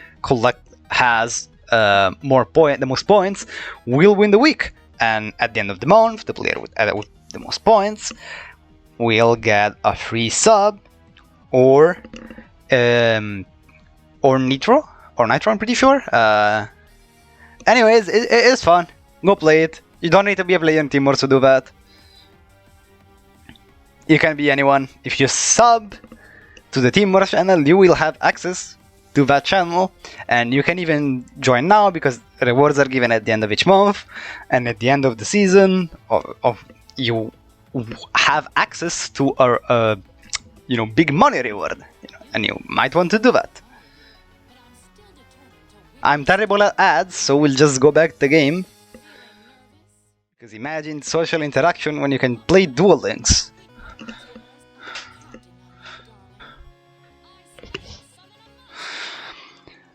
has the most points, will win the week. And at the end of the month, the player with the most points will get a free sub, or Nitro, I'm pretty sure. Anyways, it is fun. Go play it. You don't need to be a player in Teamworks to do that. You can be anyone. If you sub to the Teamworks channel, you will have access to that channel, and you can even join now because rewards are given at the end of each month, and at the end of the season, you have access to a big money reward, and you might want to do that. I'm terrible at ads, so we'll just go back to the game. Because imagine social interaction when you can play Duel Links.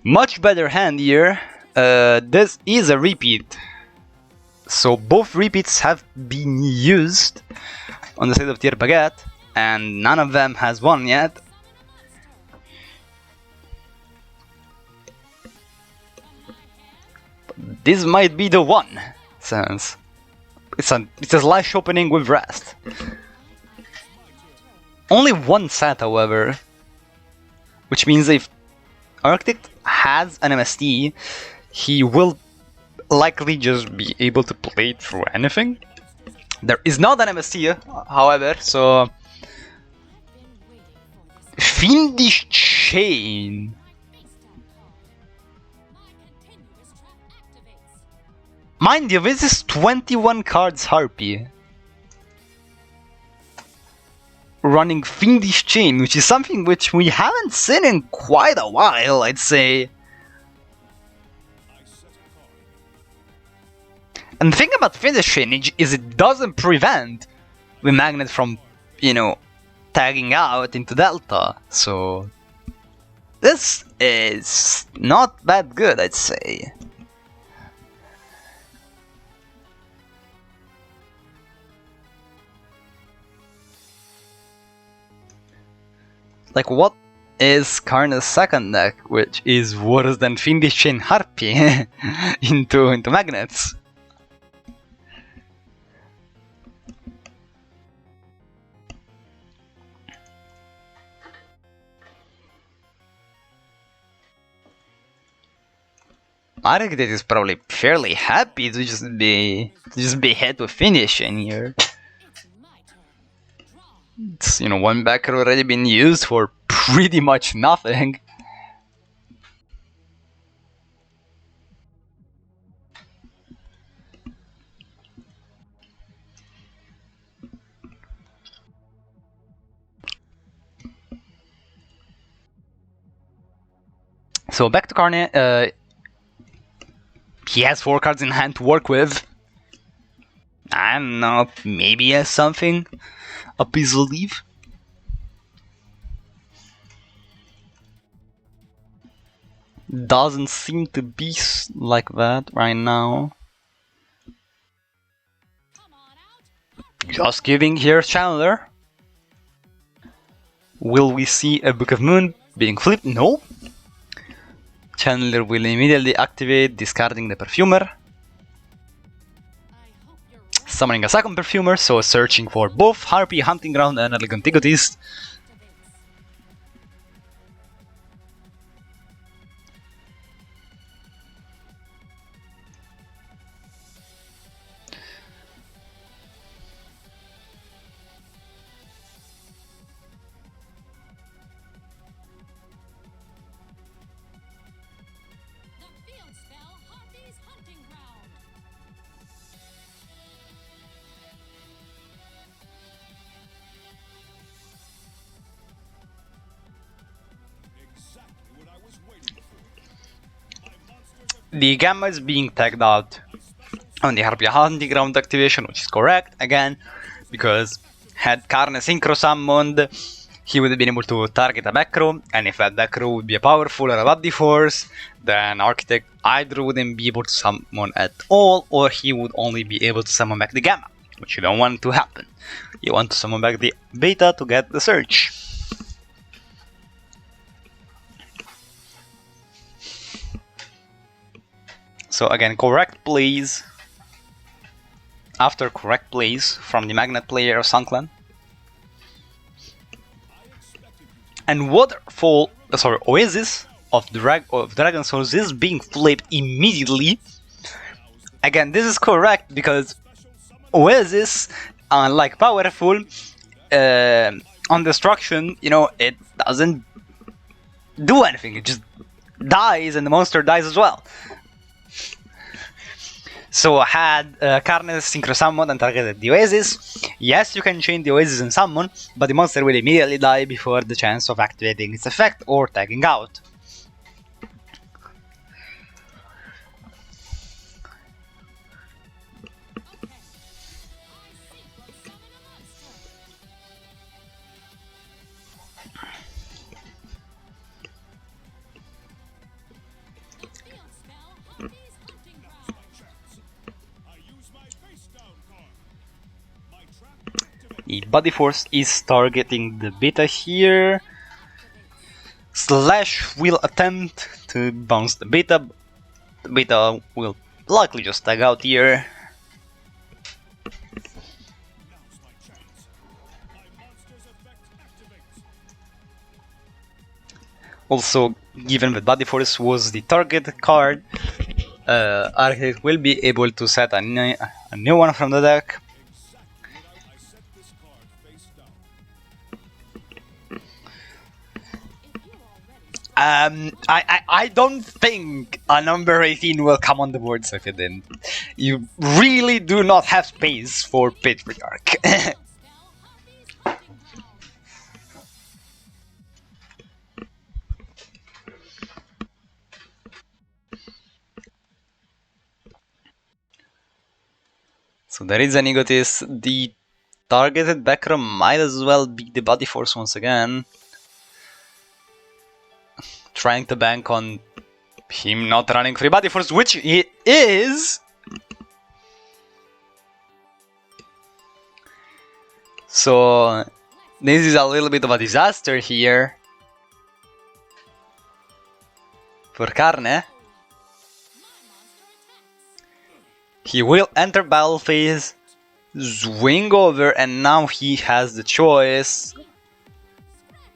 Much better hand here. This is a repeat. So both repeats have been used on the side of Tier Baguette, and none of them has won yet. But this might be the one, since it's a slash opening with rest. Only one set, however, which means if Arctic has an MST, he will likely just be able to play through anything. There is not an MST, however, so Fiendish Chain. Mind you, this is 21 cards Harpy running Fiendish Chain, which is something which we haven't seen in quite a while, I'd say. And the thing about Fiendish Chain is it doesn't prevent the magnet from, tagging out into Delta, so this is not that good, I'd say. Like, what is Karna's second deck, which is worse than Fiendish Chain Harpy into magnets? Magri is probably fairly happy to just be hit with Finish in here. It's, you know, one backer already been used for pretty much nothing. So back to Karna, he has 4 cards in hand to work with. I don't know, maybe he has something up his sleeve. Doesn't seem to be like that right now. Just giving here Chandler. Will we see a Book of Moon being flipped? No. Chandler will immediately activate, discarding the Perfumer. Summoning a second Perfumer, so searching for both Harpy, Hunting Ground, and Elegant Egotist. The Gamma is being tagged out on the Harpy Hunting Ground activation, which is correct, again, because had Karna Synchro summoned, he would have been able to target a back row, and if that back row would be a powerful or a body force, then Architect either wouldn't be able to summon at all, or he would only be able to summon back the Gamma, which you don't want to happen. You want to summon back the Beta to get the Surge. So again, correct plays after correct plays from the Magnet player of Sunclan. And Oasis of Dragon Souls is being flipped immediately. Again, this is correct because Oasis, unlike Powerful, on destruction, you know, it doesn't do anything, it just dies and the monster dies as well. So had Karna Synchro summoned and targeted the Oasis, yes, you can chain the Oasis and summon, but the monster will immediately die before the chance of activating its effect or tagging out. The Body Force is targeting the Beta here. Slash will attempt to bounce the Beta. The Beta will likely just tag out here. Also, given that Body Force was the target card, Architect will be able to set a new one from the deck. I don't think a number 18 will come on the board, so if it didn't. You really do not have space for Patriarch. So there is an Egotist. The targeted back row might as well be the body force once again. Trying to bank on him not running free body force, which he is. So this is a little bit of a disaster here for Carne. He will enter battle phase, swing over, and now he has the choice.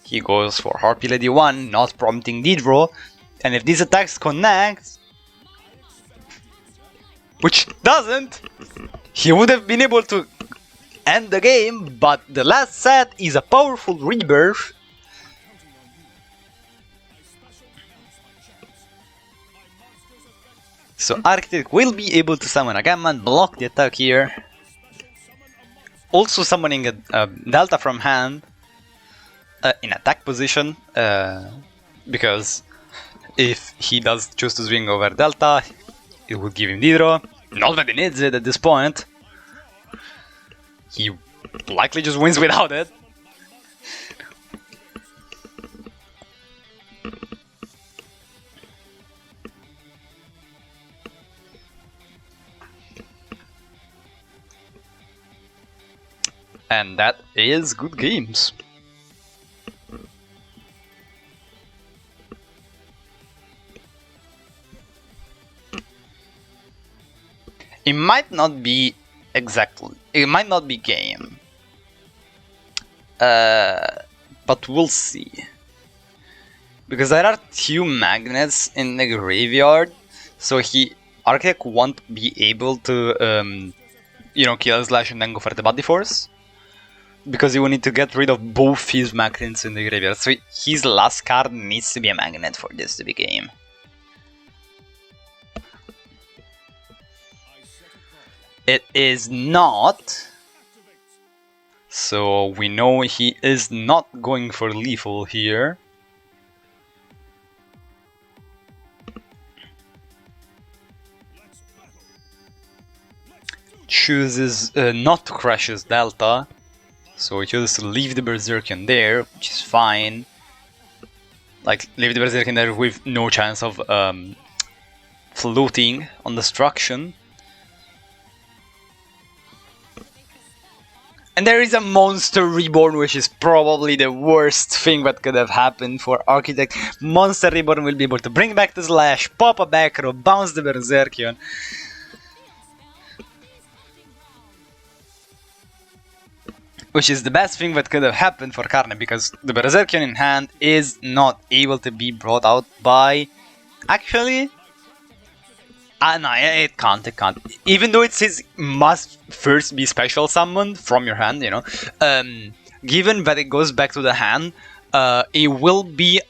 He goes for Harpy Lady 1, not prompting Didro, and if these attacks connect, which doesn't, he would have been able to end the game, but the last set is a powerful rebirth. So Architect will be able to summon a Gamma and block the attack here. Also summoning a Delta from hand in attack position, because if he does choose to swing over Delta, it would give him Didro. Not that he needs it at this point. He likely just wins without it. And that is good games. It might not be exactly. It might not be game. But we'll see. Because there are 2 magnets in the graveyard, so Architect won't be able to, kill Slash and then go for the body force. Because he will need to get rid of both his magnets in the graveyard. So his last card needs to be a magnet for this to be game. It is not. So we know he is not going for lethal here. Chooses not to crash his Delta. So he chooses to leave the Berserkian there, which is fine. Like, leave the Berserkian there with no chance of floating on destruction. And there is a Monster Reborn, which is probably the worst thing that could have happened for Architect. Monster Reborn will be able to bring back the Slash, pop a back row, bounce the Berserkian. Which is the best thing that could have happened for Carne, because the Berserkian in hand is not able to be brought out by... Actually... no, it can't. Even though it says must first be special summoned from your hand, given that it goes back to the hand, it will be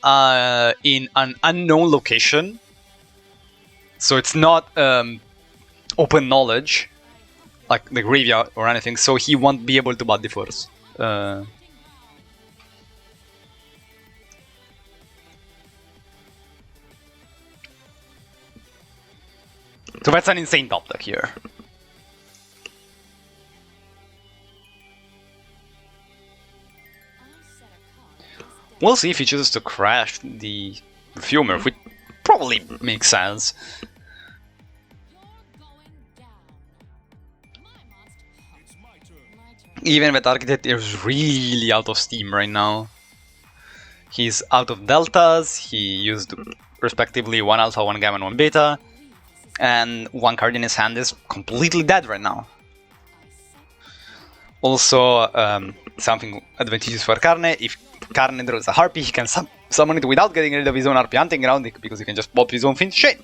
in an unknown location. So it's not open knowledge, like the graveyard or anything, so he won't be able to body force. So that's an insane top deck here. We'll see if he chooses to crash the Fumer, which probably makes sense. Even that Architect is really out of steam right now. He's out of deltas, he used respectively 1 alpha, 1 gamma and 1 beta. And 1 card in his hand is completely dead right now. Also, something advantageous for Carne, if Carne draws a Harpy, he can summon it without getting rid of his own Harpy hunting ground, because he can just pop his own Fin Shade.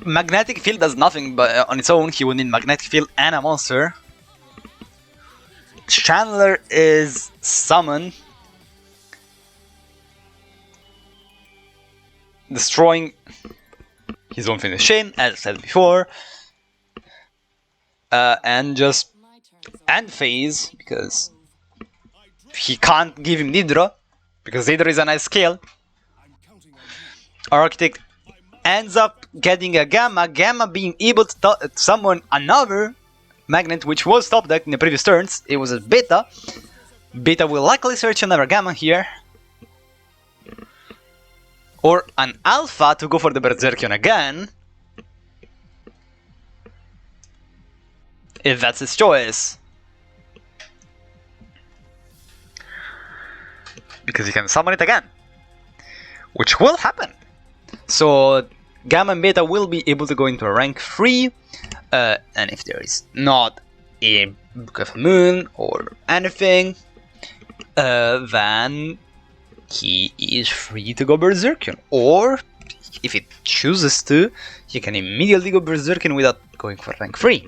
Magnetic Field does nothing but on its own. He would need Magnetic Field and a monster. Chandler is summoned, destroying his own Finish Chain, as I said before, and just end phase, because he can't give him Nidra, because Nidra is a nice scale. Architect ends up getting a Gamma being able to summon another Magnet, which was top deck in the previous turns. It was a Beta. Beta will likely search another Gamma here. Or an Alpha to go for the Berserkion again. If that's his choice. Because he can summon it again. Which will happen. So Gamma and Beta will be able to go into a rank 3. And if there is not a Book of the Moon or anything, then he is free to go Berserkion. Or if it chooses to, he can immediately go Berserkion without going for rank 3.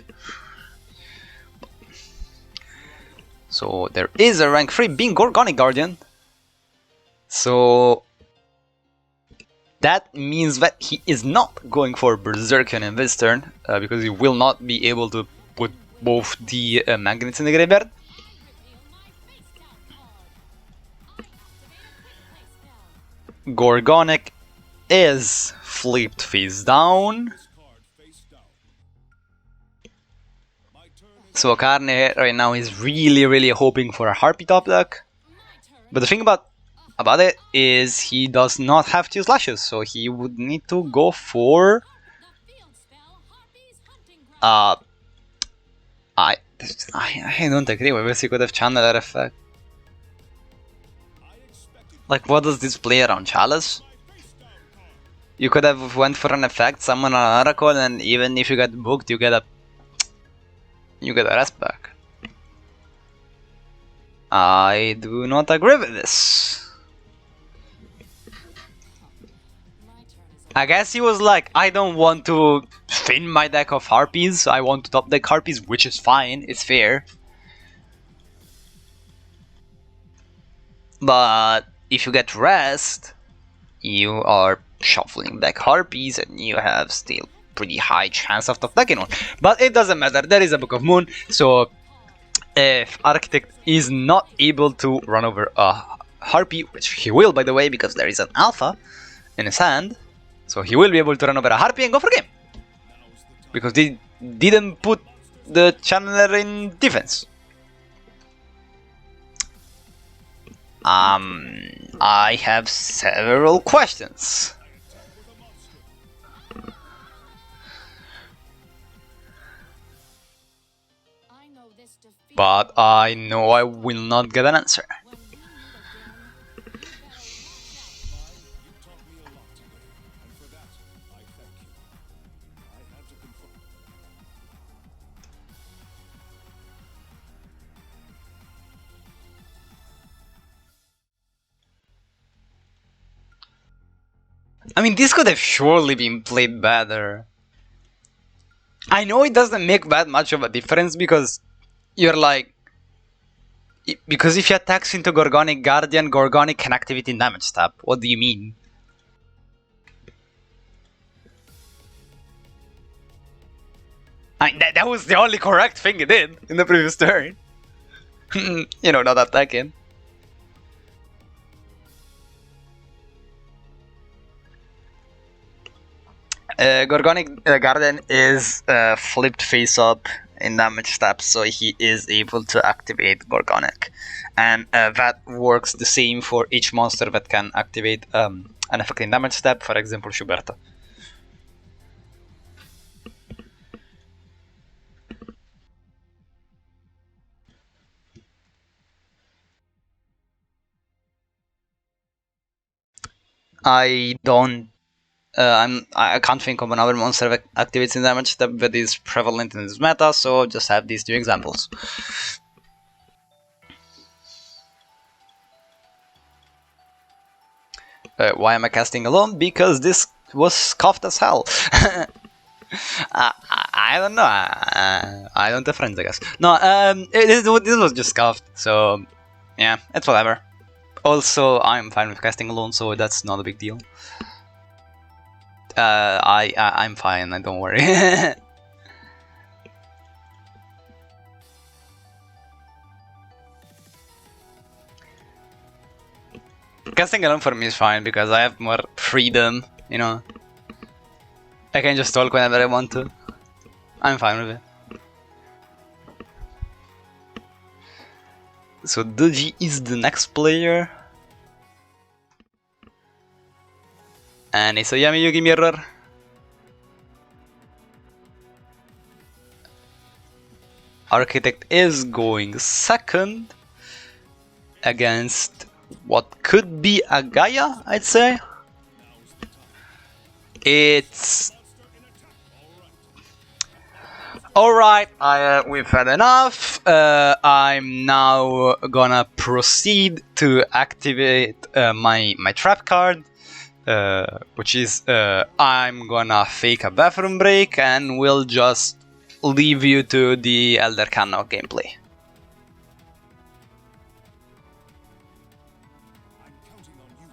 So there is a rank 3 being Gorgonic Guardian. So that means that he is not going for Berserkion in this turn, because he will not be able to put both the Magnets in the graveyard. Gorgonic is flipped face down. So Carne right now is really hoping for a Harpy top deck. But the thing about it is he does not have 2 slashes, so he would need to go for I don't agree with this. He could have channeled that effect. Like, what does this play around Chalice? You could have went for an effect, summon an Oracle, and even if you get booked, you get a rest back. I do not agree with this. I guess he was like, I don't want to thin my deck of Harpies, I want to top deck Harpies, which is fine, it's fair. But if you get rest, you are shuffling back Harpies and you have still pretty high chance of top decking one. But it doesn't matter, there is a Book of Moon, so if Architect is not able to run over a Harpy, which he will by the way because there is an Alpha in his hand, so he will be able to run over a Harpy and go for game. Because they didn't put the Channeler in defense. I have several questions. But I know I will not get an answer. I mean, this could have surely been played better. I know it doesn't make that much of a difference because you're like... Because if he attacks into Gorgonic Guardian, Gorgonic can activate in damage tap. What do you mean? I mean, that was the only correct thing he did in the previous turn. You know, not attacking. Gorgonic Guardian is flipped face up in damage steps, so he is able to activate Gorgonic. And that works the same for each monster that can activate an effect in damage step, for example Schuberta. I don't I can't think of another monster that activates in damage step that is prevalent in this meta, so just have these 2 examples. Why am I casting alone? Because this was scuffed as hell. I don't know. I don't have friends, I guess. No, this was just scuffed, so yeah, it's whatever. Also, I'm fine with casting alone, so that's not a big deal. I'm fine, don't worry. Casting alone for me is fine because I have more freedom, you know. I can just talk whenever I want to. I'm fine with it. So Doji is the next player. And it's a Yami Yugi mirror. Architect is going second against what could be a Gaia, I'd say. It's alright, we've had enough. I'm now gonna proceed to activate my trap card, which is I'm gonna fake a bathroom break and we'll just leave you to the Elder Kanno gameplay. I'm counting on you.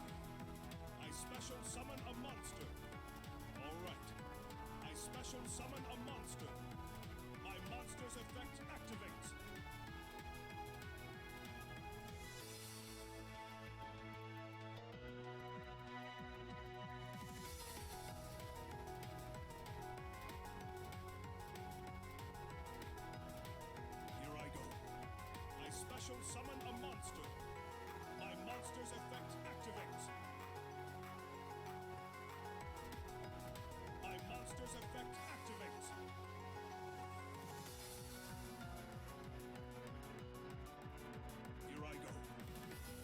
I special summon a monster. All right. I special summon a monster. My monster's effect activates. Here I go. I special summon a monster. My monster's effect activates. My monster's effect activates. Here I go.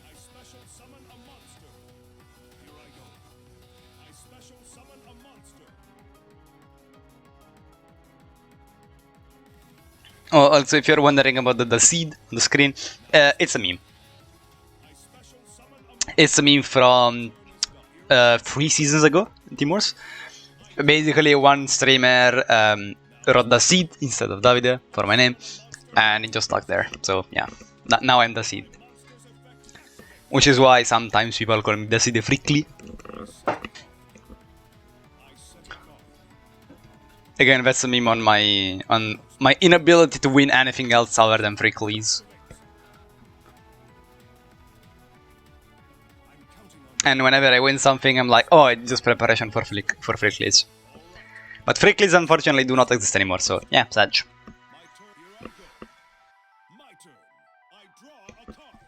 I special summon a monster. Here I go. I special summon a monster. Oh, also, if you're wondering about the seed on the screen, it's a meme. I special summon a It's a meme from 3 seasons ago, Timors. Basically, one streamer wrote the seed instead of Davide for my name, and it just stuck there. So yeah, now I'm the seed. Which is why sometimes people call me the seed Frickly. Again, that's a meme on my inability to win anything else other than Fricklies. And whenever I win something, I'm like, oh, it's just preparation for Fricklies. But Fricklies unfortunately do not exist anymore, so yeah, sad. My turn. I draw a card.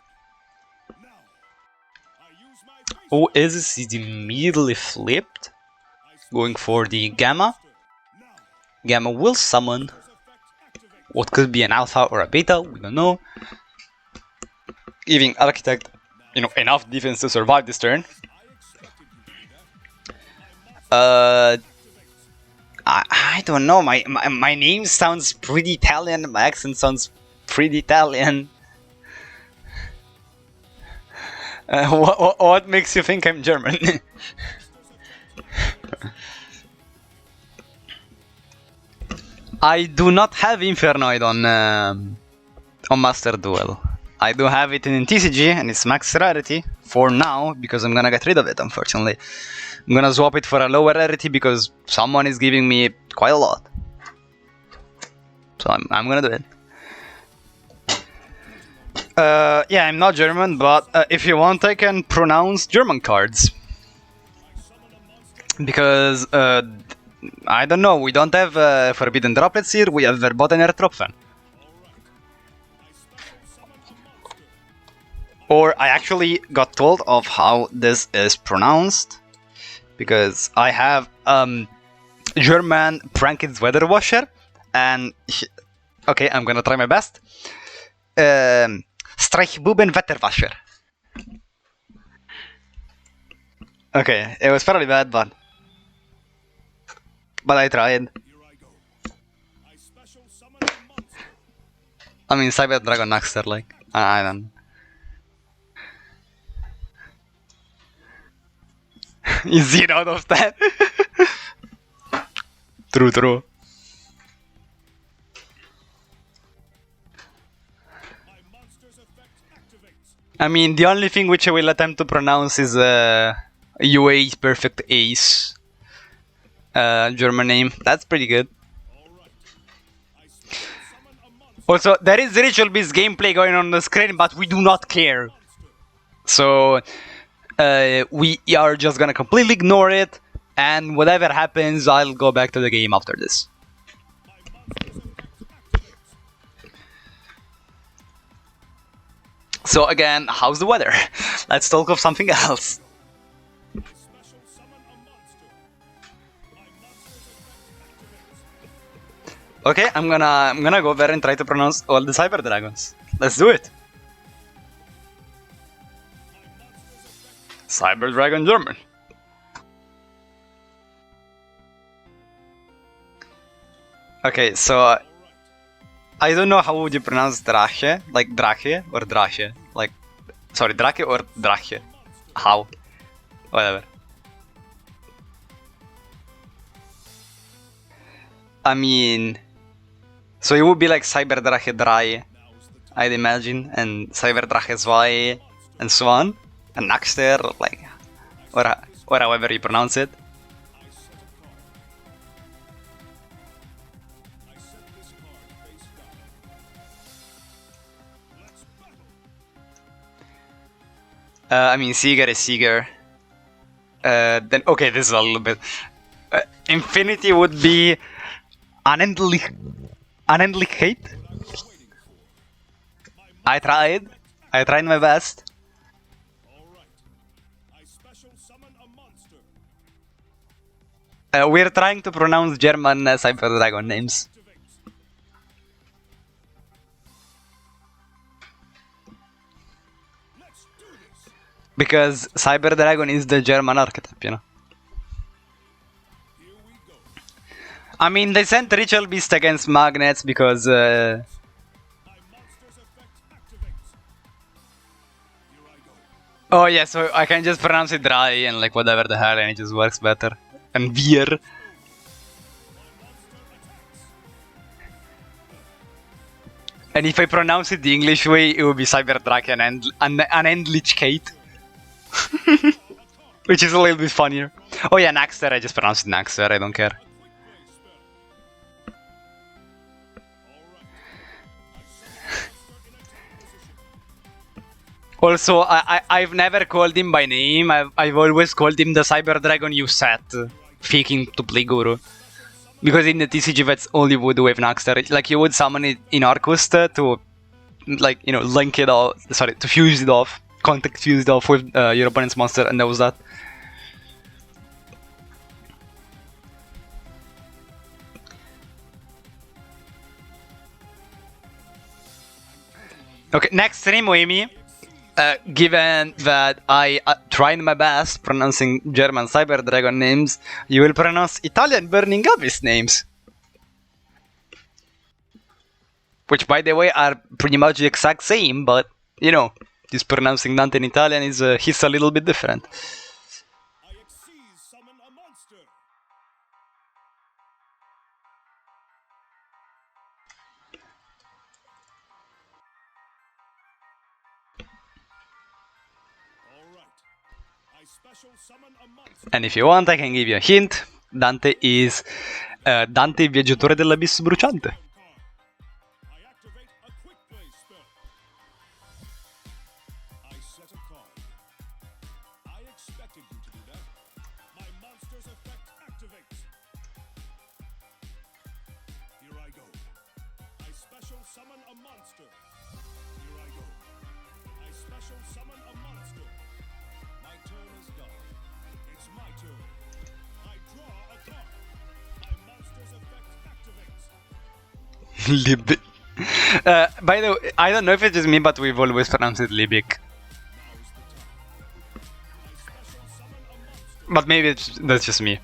Now, I use my face. Oh, is this immediately flipped? Going for the Gamma. Now, Gamma will summon effect activate. what could be an alpha or a beta, we don't know. Giving Architect, enough defense to survive this turn. I don't know, my name sounds pretty Italian, my accent sounds pretty Italian. What makes you think I'm German? I do not have Infernoid on Master Duel. I do have it in TCG and it's max rarity for now because I'm gonna get rid of it, unfortunately. I'm gonna swap it for a lower rarity because someone is giving me quite a lot. So I'm gonna do it. Yeah, I'm not German, but if you want I can pronounce German cards. Because, I don't know, we don't have Forbidden Droplets here, we have Verboten Ertropfen. Or I actually got told of how this is pronounced, because I have German Prankins Weather Washer, and okay, I'm gonna try my best. Streichbuben Wetterwascher. Okay, it was probably bad, but I tried. I mean, Cyber Dragon Naxter, like, I don't know. You 0 out of 10. True. I mean, the only thing which I will attempt to pronounce is UA Perfect Ace. German name. That's pretty good. Also, there is Ritual Beast gameplay going on the screen, but we do not care. So, we are just gonna completely ignore it and whatever happens, I'll go back to the game after this. So again, how's the weather? Let's talk of something else. Okay, I'm gonna go there and try to pronounce all the Cyber Dragons. Let's do it. Cyber Dragon German. Okay, so I don't know how would you pronounce Drache, like Drache or Drache, like sorry, Drache or Drache. How? Whatever. I mean, so it would be like Cyber Drache Drai, I'd imagine, and Cyber Drache Zwei, and so on, and Naxter, like, or however you pronounce it. I mean, Seeger is Seeger. Then, okay, this is a little bit... Infinity would be... Unendlichkeit? I tried my best. We're trying to pronounce German Cyber Dragon names. Because Cyber Dragon is the German archetype, you know. I mean, they sent Ritual Beast against Magnets because... Oh yeah, so I can just pronounce it dry and like whatever the hell and it just works better. And beer. And if I pronounce it the English way, it would be Cyber Dragon and Unendlichkeit. Which is a little bit funnier. Oh yeah, Naxter, I just pronounced it Naxter, I don't care. Also, I've never called him by name, I've always called him the Cyber Dragon you set, faking to play Guru. Because in the TCG that's all you would do with Naxter, like you would summon it in Arcus to, like, you know, link it off, sorry, to fuse it off. Contact fused off with your opponent's monster, and that was that. Okay, next stream, Amy. Given that I tried my best pronouncing German Cyber Dragon names, you will pronounce Italian Burning Abyss names. Which, by the way, are pretty much the exact same, but, you know, just pronouncing Dante in Italian is hits a little bit different. And if you want, I can give you a hint. Dante is Dante il viaggiatore dell'abisso bruciante. Libic. By the way, I don't know if it's just me, but we've always pronounced it Libic. But maybe that's just me.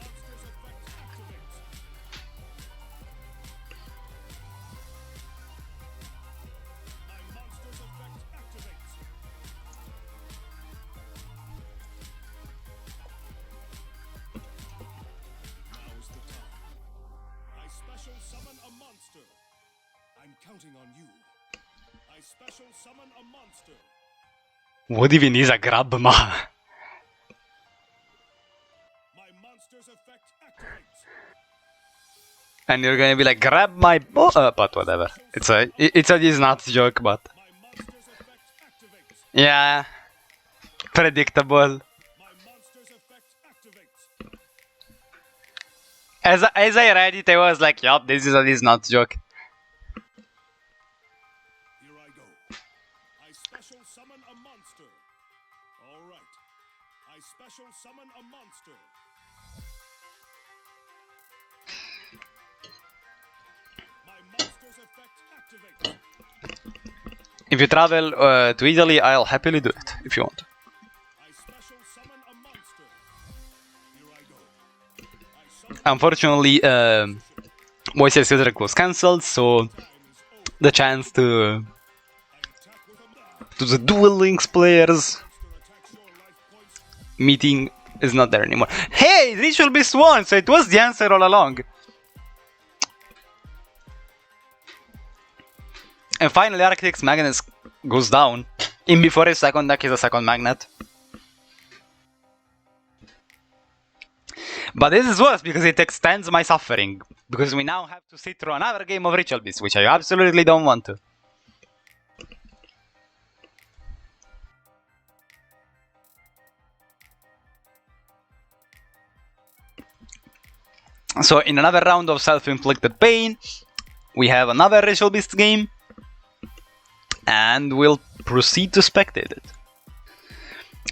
What even is a grab ma? And you're gonna be like, grab my but whatever. It's a nuts joke, but yeah, predictable. As I read it, I was like, yup, this is not a joke. Here I go. I special summon a monster. All right. I special summon a monster. My monster's effect activates. If you travel to Italy, I'll happily do it if you want. I special summon a monster. Here I go. I summon Unfortunately, Voice Cedric was cancelled, so the chance to attack with a the Duel Links players attacks your life points. meeting is not there anymore. Hey, Ritual Beast won, so it was the answer all along. And finally, Architect's Magnet goes down. In before his second deck is a second Magnet. But this is worse because it extends my suffering. Because we now have to sit through another game of Ritual Beast, which I absolutely don't want to. So in another round of self-inflicted pain, we have another Ritual Beast game. And we'll proceed to spectate it.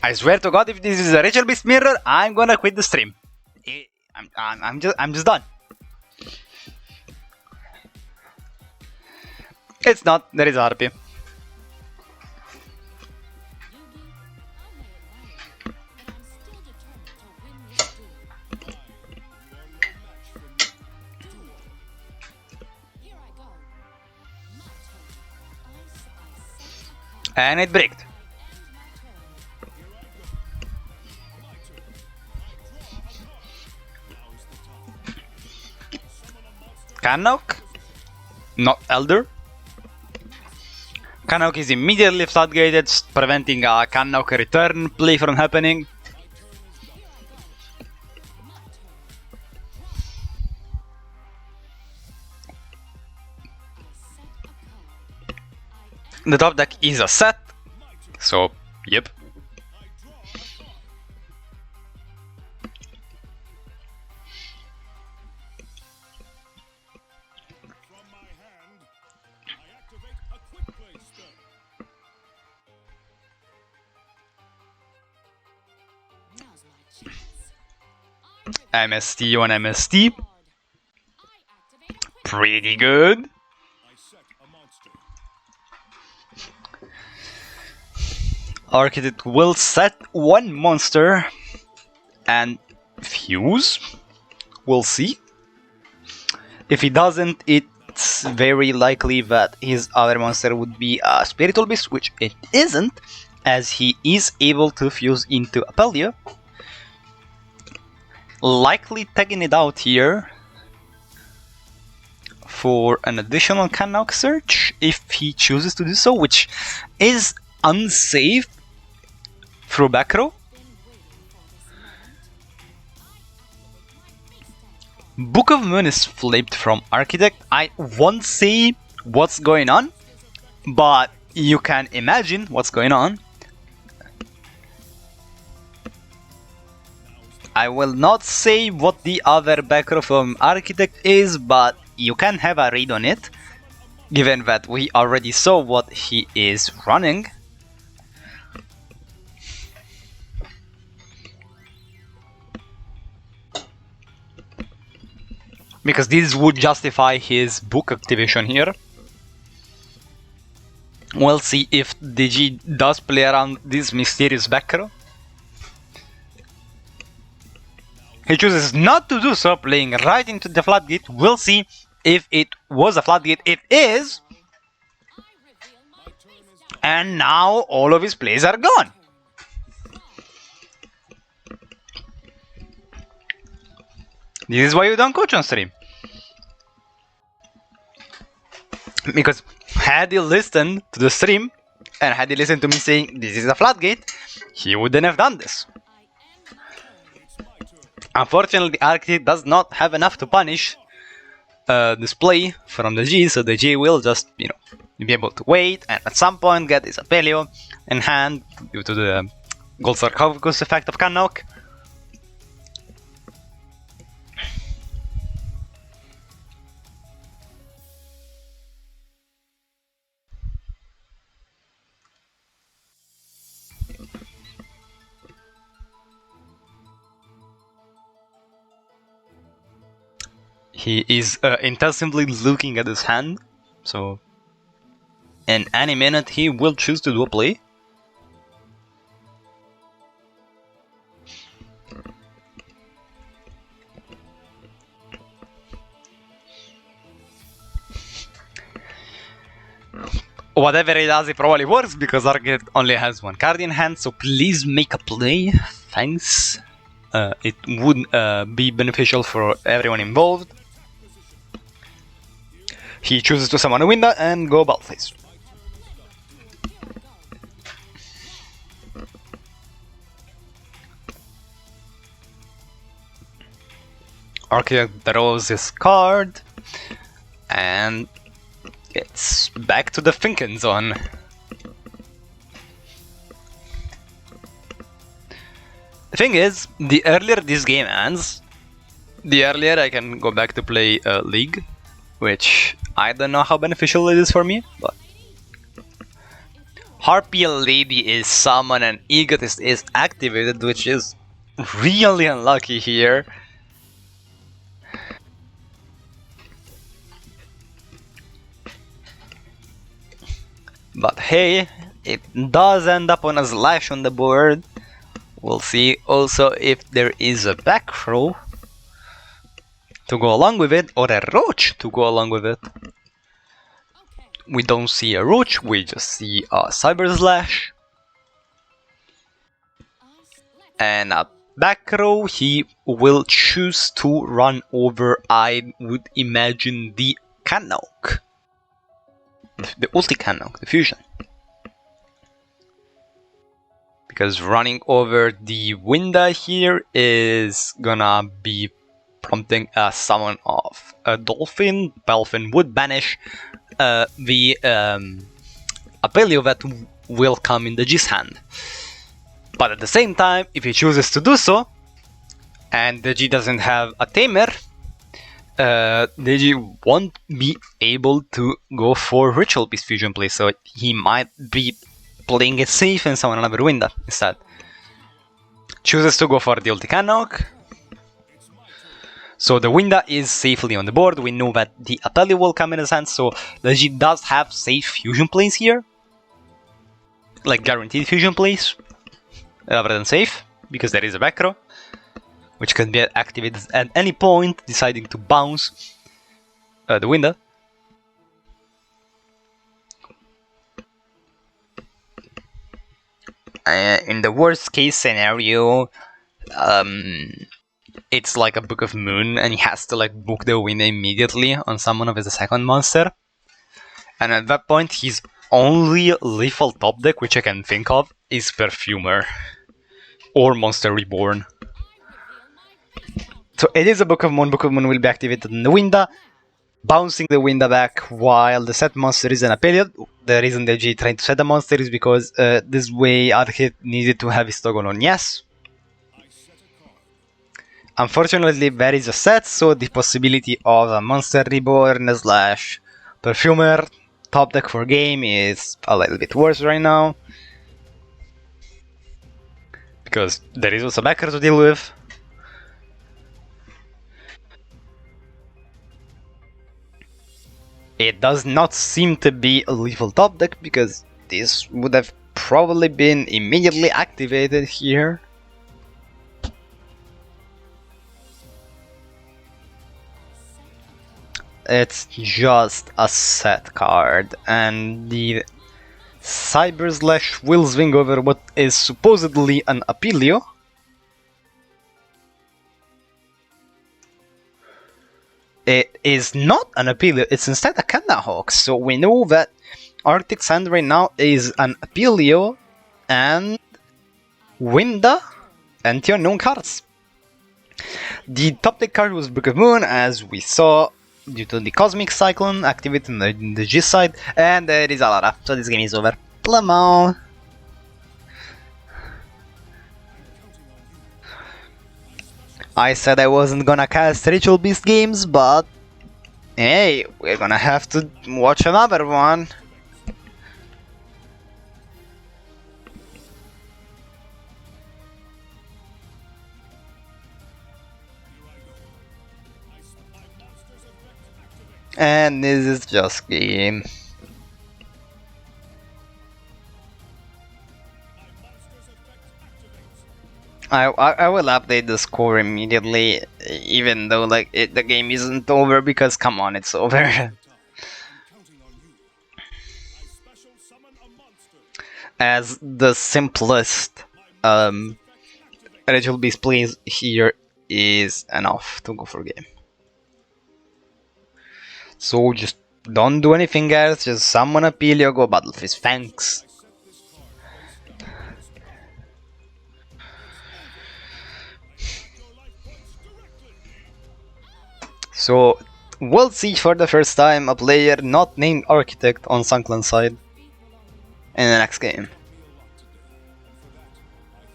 I swear to God, if this is a Ritual Beast mirror, I'm gonna quit the stream. I'm just done. It's not. There is RP. And it bricked. Cannock? Not Elder. Cannock is immediately floodgated, preventing a Cannock return play from happening. The top deck is a set, so yep. From my hand, I activate a quick play spell. Now's my chance. MST on MST. I activate a quick Pretty good. I set a monster. Architect will set one monster and fuse. We'll see. If he doesn't, it's very likely that his other monster would be a Spiritual Beast, which it isn't, as he is able to fuse into Apelia. Likely taking it out here for an additional Cannock search if he chooses to do so, which is unsafe through back row. Book of Moon is flipped from Architect. I won't say what's going on, but you can imagine what's going on. I will not say what the other back row from Architect is, but you can have a read on it, given that we already saw what he is running. Because this would justify his book activation here. We'll see if DG does play around this mysterious back row. He chooses not to do so, playing right into the floodgate. We'll see if it was a floodgate. It is! And now all of his plays are gone. This is why you don't coach on stream. Because had he listened to the stream, and had he listened to me saying this is a floodgate, he wouldn't have done this. Unfortunately, Architect does not have enough to punish this play from the G, so the G will just, be able to wait and at some point get his Apelio in hand due to the Gold Sarcophagus effect of Cannock. He is intensively looking at his hand, so in any minute he will choose to do a play. Whatever he does, it probably works because Arget only has one card in hand, so please make a play. Thanks. It would be beneficial for everyone involved. He chooses to summon a window and go Balface. Architect draws his card, and it's back to the thinking zone. The thing is, the earlier this game ends, the earlier I can go back to play League, which I don't know how beneficial it is for me, but Harpy Lady is summoned and Egotist is activated, which is really unlucky here. But hey, it does end up on a slash on the board. We'll see also if there is a back row to go along with it, or a roach to go along with it. We don't see a roach, we just see a cyber slash. And a back row, he will choose to run over, I would imagine, the Cannock. The ulti Cannock, the fusion. Because running over the window here is gonna be prompting a summon of a dolphin. Dolphin would banish the Apelio that will come in the G's hand. But at the same time, if he chooses to do so, and the G doesn't have a tamer, the G won't be able to go for Ritual Beast Fusion play, so he might be playing it safe and summon another window instead. Chooses to go for the ulti Cannock. So the window is safely on the board. We know that the Apelio will come in his hand, so the G does have safe fusion plays here. Like guaranteed fusion plays. Rather than safe, because there is a back row, which can be activated at any point, deciding to bounce the window. In the worst case scenario, it's like a Book of Moon, and he has to like book the window immediately on someone of his second monster. And at that point, his only lethal top deck, which I can think of, is Perfumer. Or Monster Reborn. So it is a Book of Moon. Book of Moon will be activated in the window, bouncing the window back while the set monster is an Apelio. The reason the G trying to set a monster is because this way Archit needed to have his toggle on yes. Unfortunately, there is a set, so the possibility of a Monster Reborn slash Perfumer top deck for game is a little bit worse right now. Because there is also backer to deal with. It does not seem to be a lethal top deck, because this would have probably been immediately activated here. It's just a set card, and the Cyber Slash will swing over what is supposedly an Apelio. It is not an Apelio, it's instead a Candahawk, so we know that Arctic Sand right now is an Apelio and Winda and two unknown cards. The top deck card was Book of Moon, as we saw, due to the Cosmic Cyclone activated in the G side, and there is Alara, so this game is over. Plamo. I said I wasn't gonna cast Ritual Beast games, but hey, we're gonna have to watch another one. And this is just game. I will update the score immediately, even though like the game isn't over, because come on, it's over. I'm counting on you. I special summon a monster. As the simplest ritual beast plays here is enough to go for game. So just don't do anything else, just summon a Pelio, go battle fist. Thanks. I set this card based on this power. It's over. I track your life points directly. So we'll see for the first time a player not named Architect on Sunkland side in the next game. Taught me a lot today, and for that, I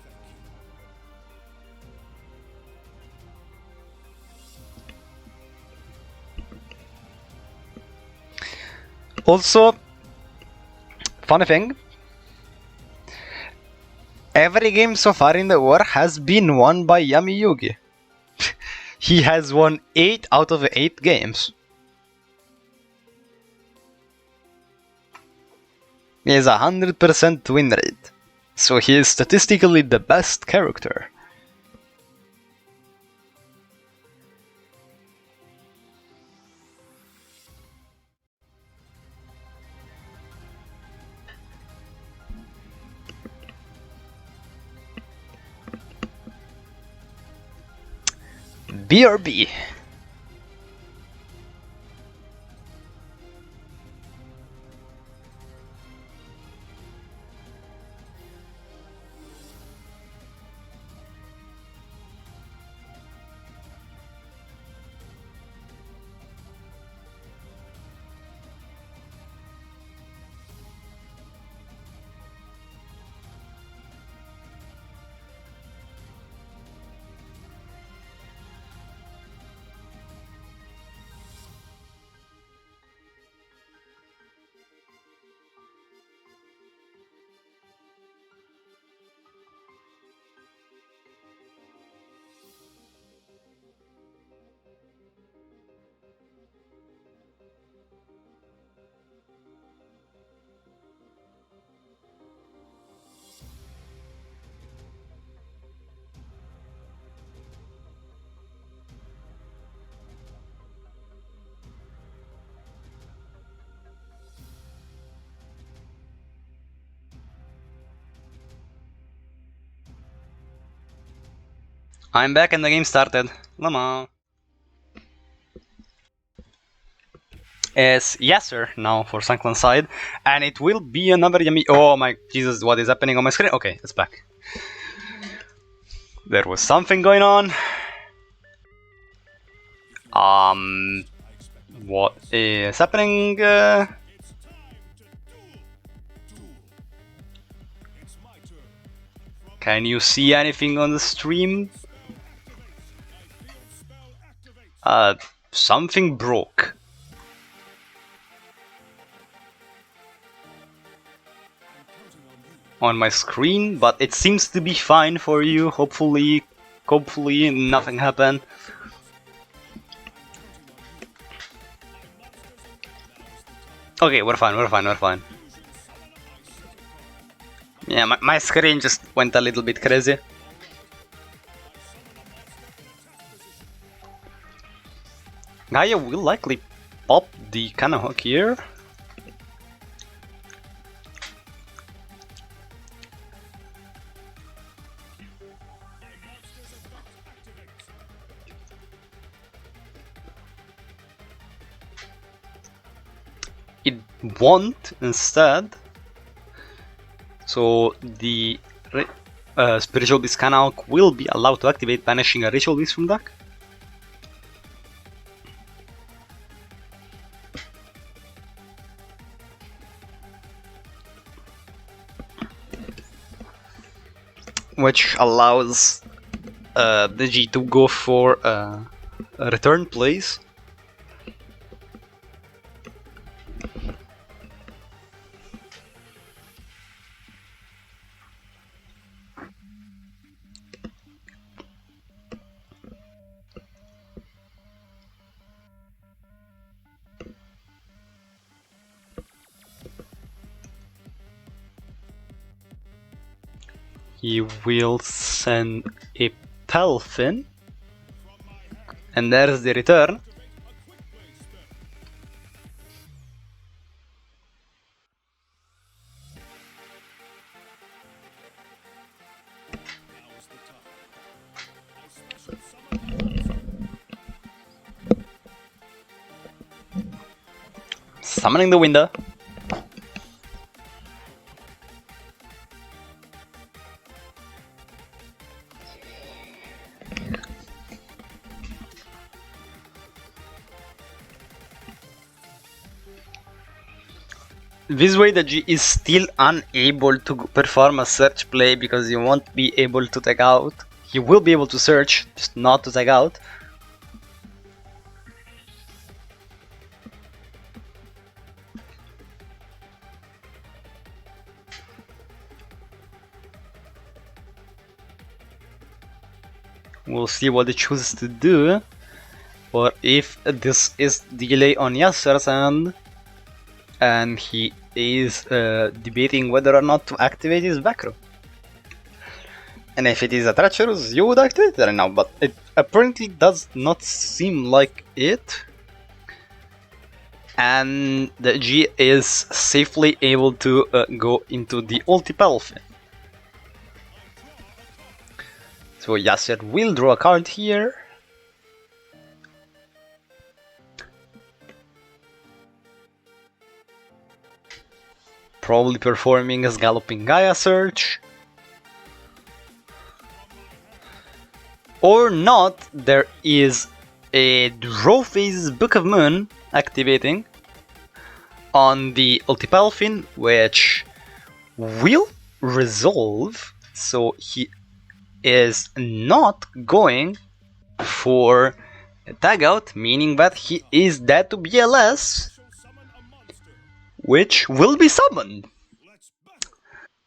thank you. Also, funny thing, every game so far in the war has been won by Yami Yugi. He has won 8 out of 8 games. He has a 100% win rate, so he is statistically the best character. BRB. I'm back and the game started. Lama. It's Yasser now for Sunkland side, and it will be another Yami. Oh my Jesus, what is happening on my screen? Okay, it's back. There was something going on. What is happening? It's time to duel. It's my turn. Can you see anything on the stream? My field spell activates. Something broke I'm counting on you. on my screen, but it seems to be fine for you. Hopefully nothing happened. Okay, we're fine. Yeah, my screen just went a little bit crazy. Gaia will likely pop the cannon hook here. It won't instead. So the Spiritual Beast Cannon hook will be allowed to activate, banishing a Ritual Beast from deck. Which allows the G to go for a return plays. he will send a Pelfin, and there's the return. Summoning the window. This way the G is still unable to perform a search play because he won't be able to tag out. He will be able to search, just not to tag out. We'll see what he chooses to do, or if this is delay on Yasser's end, and he is debating whether or not to activate his back row. And if it is a treacherous, you would activate it right now, but it apparently does not seem like it. And the G is safely able to go into the ulti Pelfin. So Yasser will draw a card here. Probably performing his Galloping Gaia search. Or not, there is a draw phase Book of Moon activating on the ulti Pelfin, which will resolve, so he is not going for a tag out, meaning that he is dead to BLS, which will be summoned.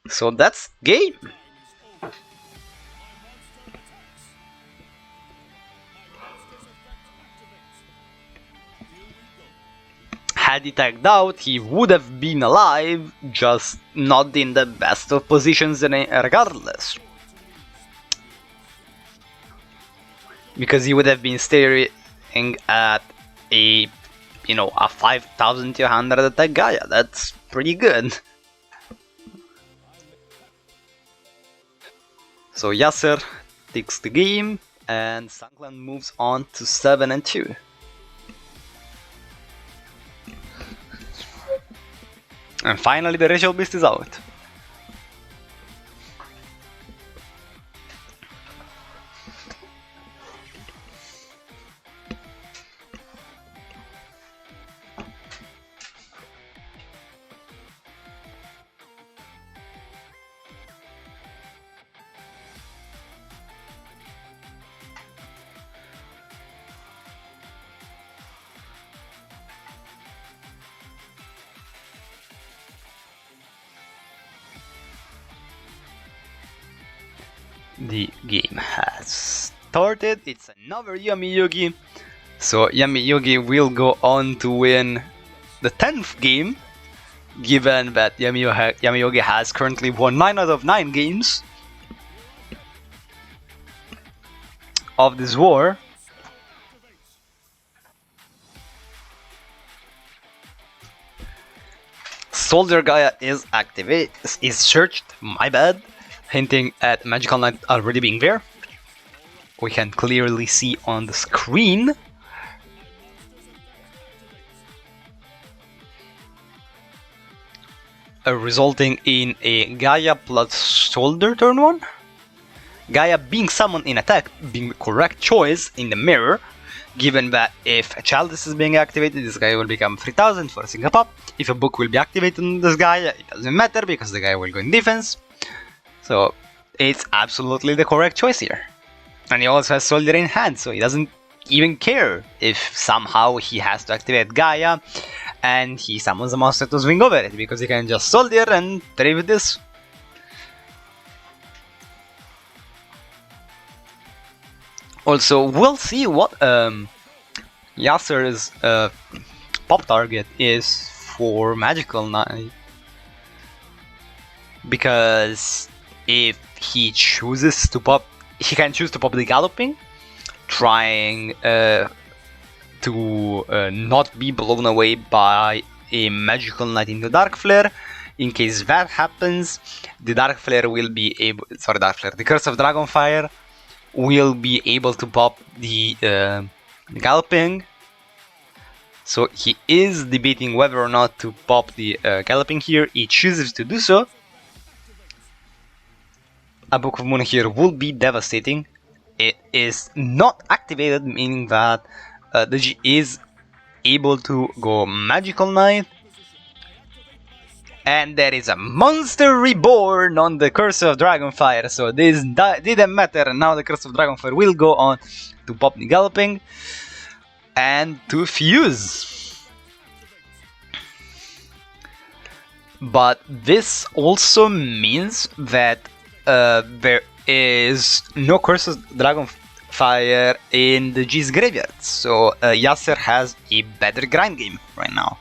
So that's game. Had he tagged out, he would have been alive, just not in the best of positions regardless. Because he would have been staring at a 5200 attack Gaia. That's pretty good. So Yasser takes the game, and Sunkland moves on to 7-2. And finally the Rachel Beast is out. The game has started. It's another Yami Yugi. So Yami Yugi will go on to win the 10th game, given that Yami Yugi has currently won 9 out of 9 games of this war. Soldier Gaia is searched, my bad, hinting at Magical Knight already being there. We can clearly see on the screen. Resulting in a Gaia plus Soldier turn 1. Gaia being summoned in attack being the correct choice in the mirror, given that if a Chalice is being activated, this guy will become 3000 for a single pop. If a book will be activated on this Gaia, it doesn't matter because the guy will go in defense. So it's absolutely the correct choice here. And he also has Soldier in hand, so he doesn't even care if somehow he has to activate Gaia and he summons a monster to swing over it, because he can just Soldier and trade with this. Also, we'll see what Yasser's pop target is for Magical Knight, because if he chooses to pop, he can choose to pop the Galloping, trying to not be blown away by a Magical Knight into Dark Flare. In case that happens, the Dark Flare will be able, the Curse of Dragonfire will be able to pop the Galloping. So he is debating whether or not to pop the Galloping here. He chooses to do so. A Book of Moon here will be devastating. It is not activated, meaning that the G is able to go Magical Knight. And there is a monster reborn on the Curse of Dragonfire, so this didn't matter. Now the Curse of Dragonfire will go on to pop the Galloping and to fuse. But this also means that there is no Curse of Dragonfire in the G's graveyard, so Yasser has a better grind game right now.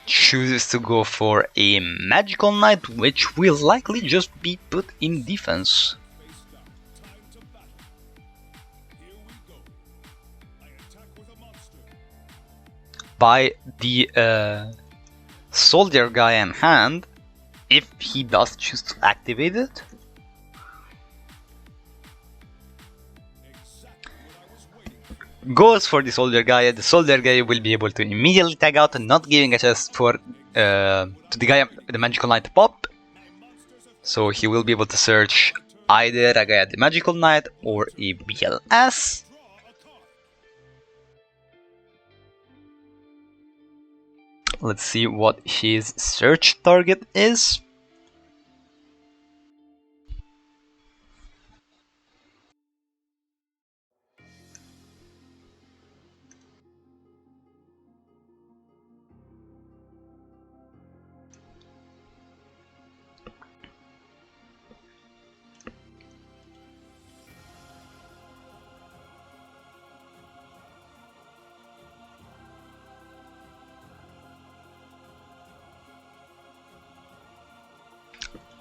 Chooses to go for a Magical Knight, which will likely just be put in defense. By the Soldier guy in hand, if he does choose to activate it. Goes for the Soldier Gaia. The Soldier Gaia will be able to immediately tag out, not giving a chance for to the Gaia, the Magical Knight to pop. So he will be able to search either a Gaia the Magical Knight or a BLS. Let's see what his search target is.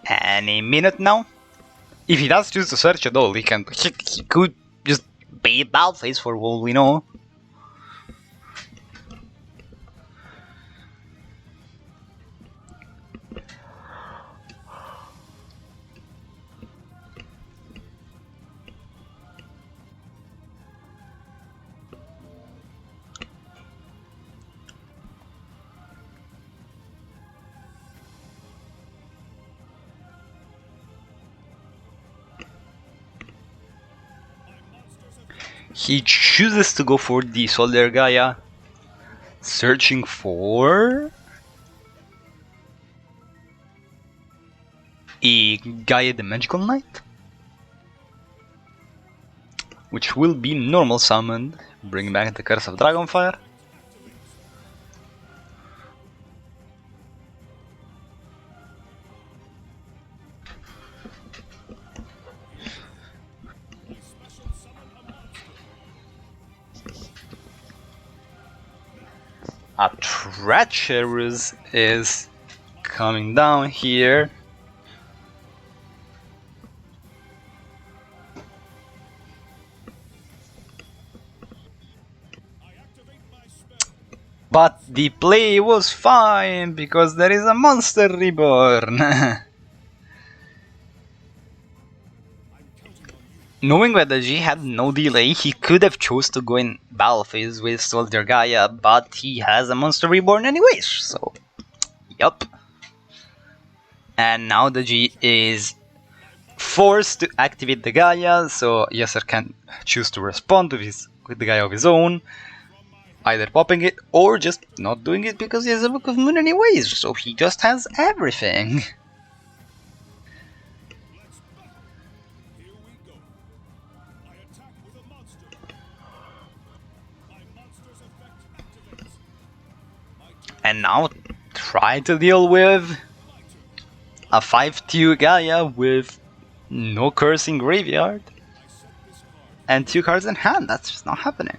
Any minute now. If he does choose to search at all, he could just bait Balface for all we know. He chooses to go for the Soldier Gaia, searching for a Gaia the Magical Knight, which will be normal summoned, bring back the Curse of Dragonfire. A Treacherous is coming down here. But the play was fine because there is a monster reborn. Knowing that the G had no delay, he could have chose to go in battle phase with Soldier Gaia, but he has a monster reborn anyways, so yup. And now the G is forced to activate the Gaia, so Yasser can choose to respond to with the Gaia of his own, either popping it or just not doing it because he has a Book of Moon anyways, so he just has everything. And now try to deal with a 5-2 Gaia with no curse in graveyard and 2 cards in hand. That's just not happening.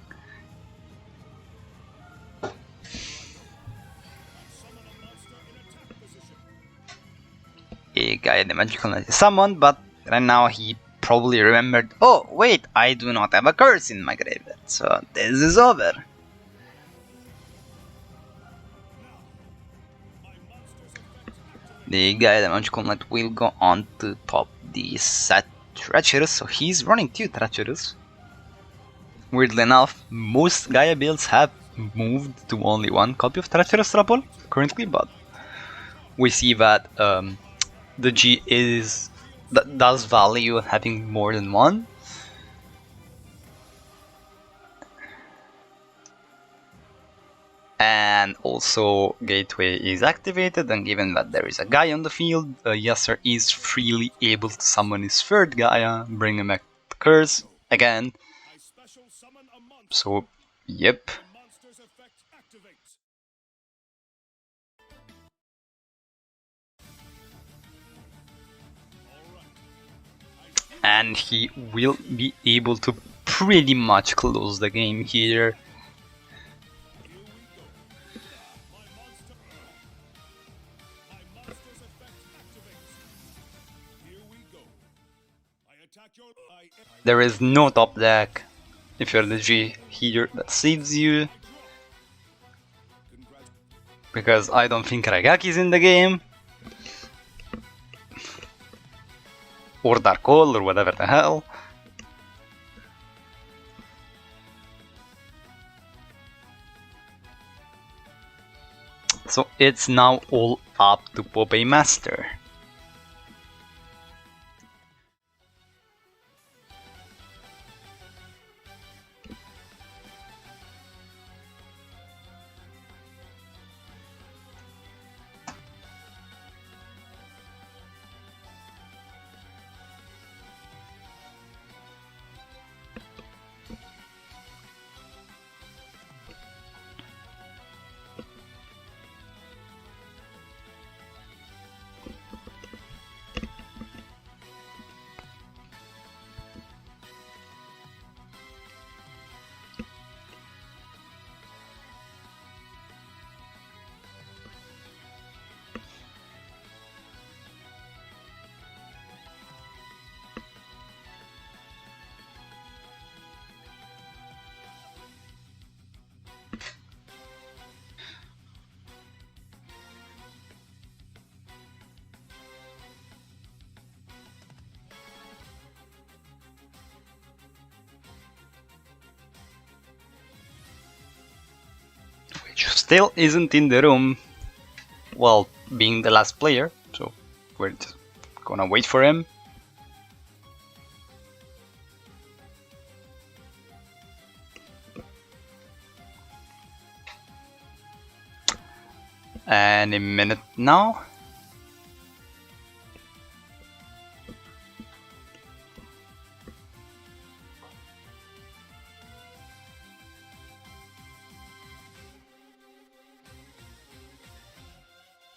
a guy the magical knight is summoned, but right now he probably remembered, oh wait, I do not have a curse in my graveyard, so this is over. The guy the magical knight will go on to top the set treacherous, so he's running 2 treacherous. Weirdly enough, most Gaia builds have moved to only 1 copy of treacherous trouble currently, but we see that the G does value having more than 1. And also Gateway is activated, and given that there is a Gaia on the field, Yasser is freely able to summon his 3rd Gaia, bring him back the curse again. I special summon a monster. So, yep. The monster's effect activates. And he will be able to pretty much close the game here. Monster's effect activates. Here we go. I attack your. There is no top deck if you're the G here that saves you, because I don't think Ragaki is in the game, or Dark Hole, or whatever the hell. So it's now all up to Popeye Master. Which still isn't in the room, well, being the last player, so we're just gonna wait for him. Any minute now.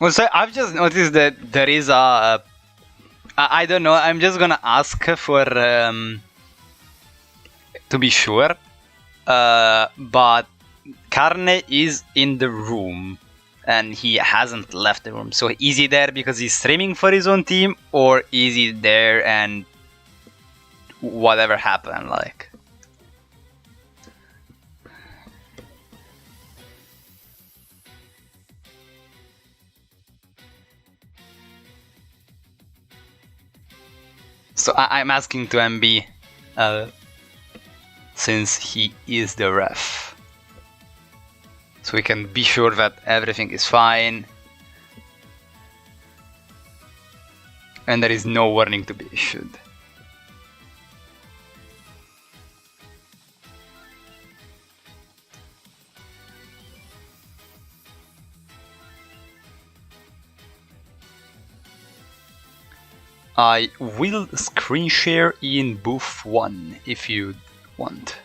Well, so I've just noticed that there is I don't know, I'm just gonna ask for, to be sure, but Carne is in the room, and he hasn't left the room, so is he there because he's streaming for his own team, or is he there and whatever happened, like? So I'm asking to MB, since he is the ref, so we can be sure that everything is fine and there is no warning to be issued. I will screen share in booth 1 if you want.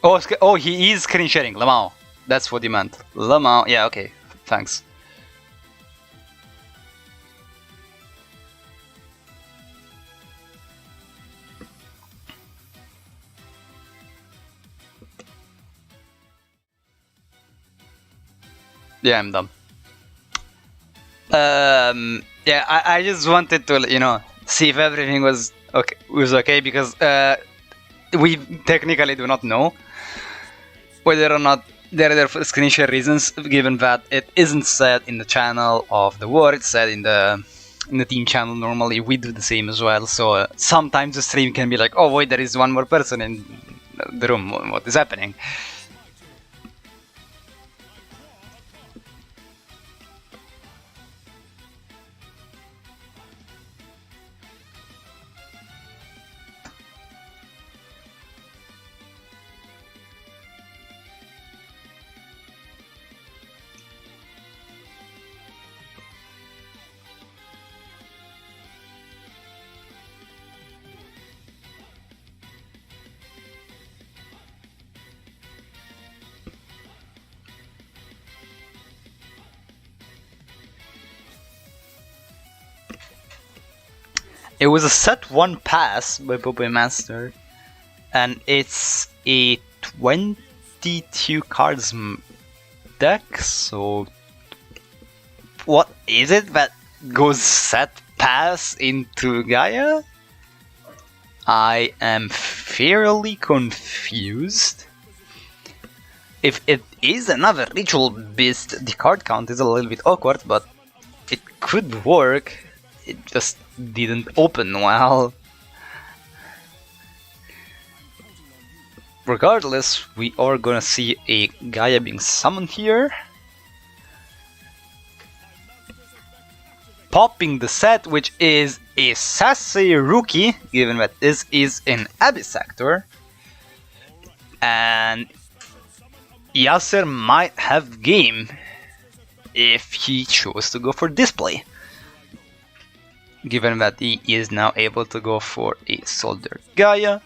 Oh, he is screen sharing, Lamau. That's what you meant. Lamau, yeah, okay, thanks. Yeah, I'm done. Yeah, I just wanted to, you know, see if everything was okay because we technically do not know whether or not they're there for screenshot reasons, given that it isn't said in the channel of the war, it's said in the team channel. Normally we do the same as well, so sometimes the stream can be like, oh wait, there is one more person in the room, what is happening? It was a set 1 pass by Pope Master, and it's a 22 cards deck, so what is it that goes set pass into Gaia? I am fairly confused. If it is another ritual beast, the card count is a little bit awkward, but it could work. It just didn't open well. Regardless, we are gonna see a Gaia being summoned here. Popping the set, which is a Sassy Rookie, given that this is an Abyss sector. And Yasser might have game if he chose to go for display, given that he is now able to go for a Soldier Gaia.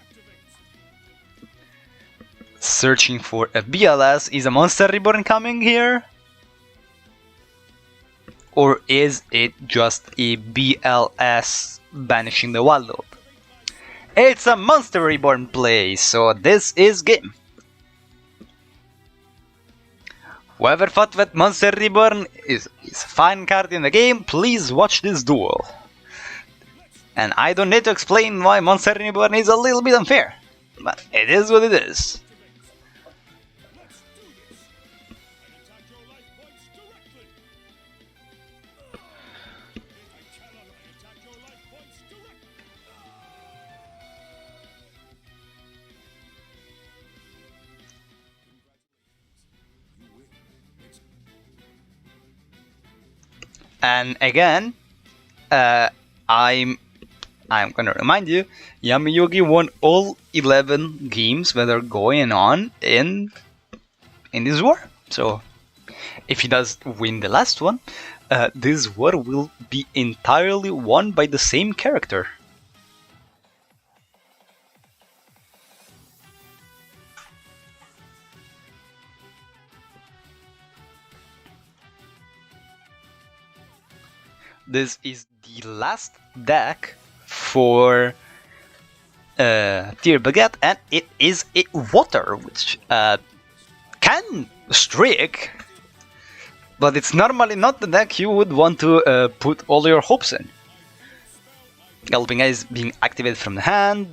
Searching for a BLS. Is a Monster Reborn coming here? Or is it just a BLS banishing the Wild Loop? It's a Monster Reborn play, so this is game. Whoever thought that Monster Reborn is a fine card in the game, please watch this duel. And I don't need to explain why Monster Reborn is a little bit unfair, but it is what it is. And again, I'm gonna remind you, Yami-Yugi won all 11 games that are going on in this war. So if he does win the last one, this war will be entirely won by the same character. This is the last deck for tier Baguette, and it is a water, which can streak, but it's normally not the deck you would want to put all your hopes in. Galloping Eye is being activated from the hand,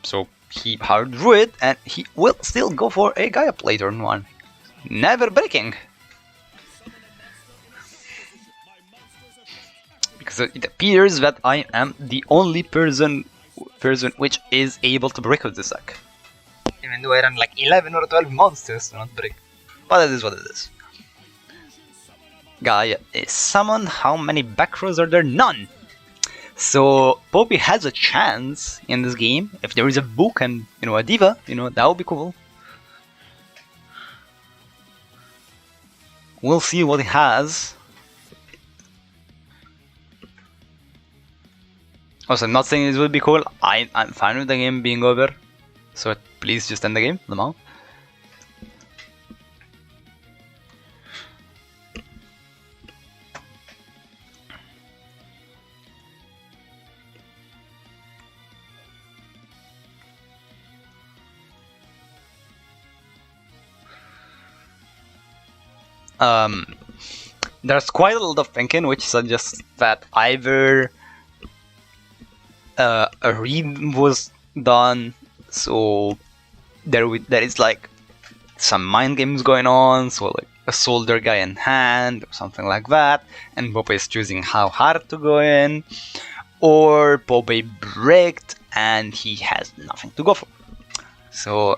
so he hard drew it, and he will still go for a Gaia play turn 1. Never breaking. Because it appears that I am the only person which is able to break with this deck. Even though I run like 11 or 12 monsters to not break. But it is what it is. Gaia is summoned. How many back rows are there? None! So Poppy has a chance in this game. If there is a book and a diva, that would be cool. We'll see what he has. Also, I'm not saying this would be cool. I'm fine with the game being over. So please just end the game, Lamau. there's quite a lot of thinking, which suggests that either a read was done, so there is like some mind games going on, so like a soldier guy in hand or something like that, and Pope is choosing how hard to go in, or Pope bricked and he has nothing to go for. So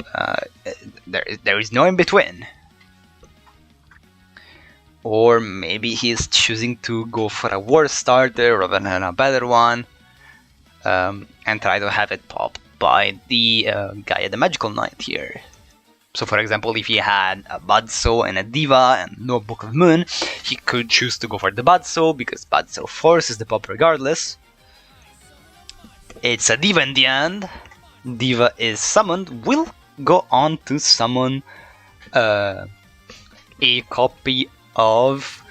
there is no in between. Or maybe he's choosing to go for a worse starter rather than a better one, and try to have it popped by the guy at the Magical Knight here. So for example, if he had a Budso and a Diva and no Book of Moon, he could choose to go for the Budso, because Budso forces the pop regardless. It's a Diva in the end. Diva is summoned, will go on to summon a copy of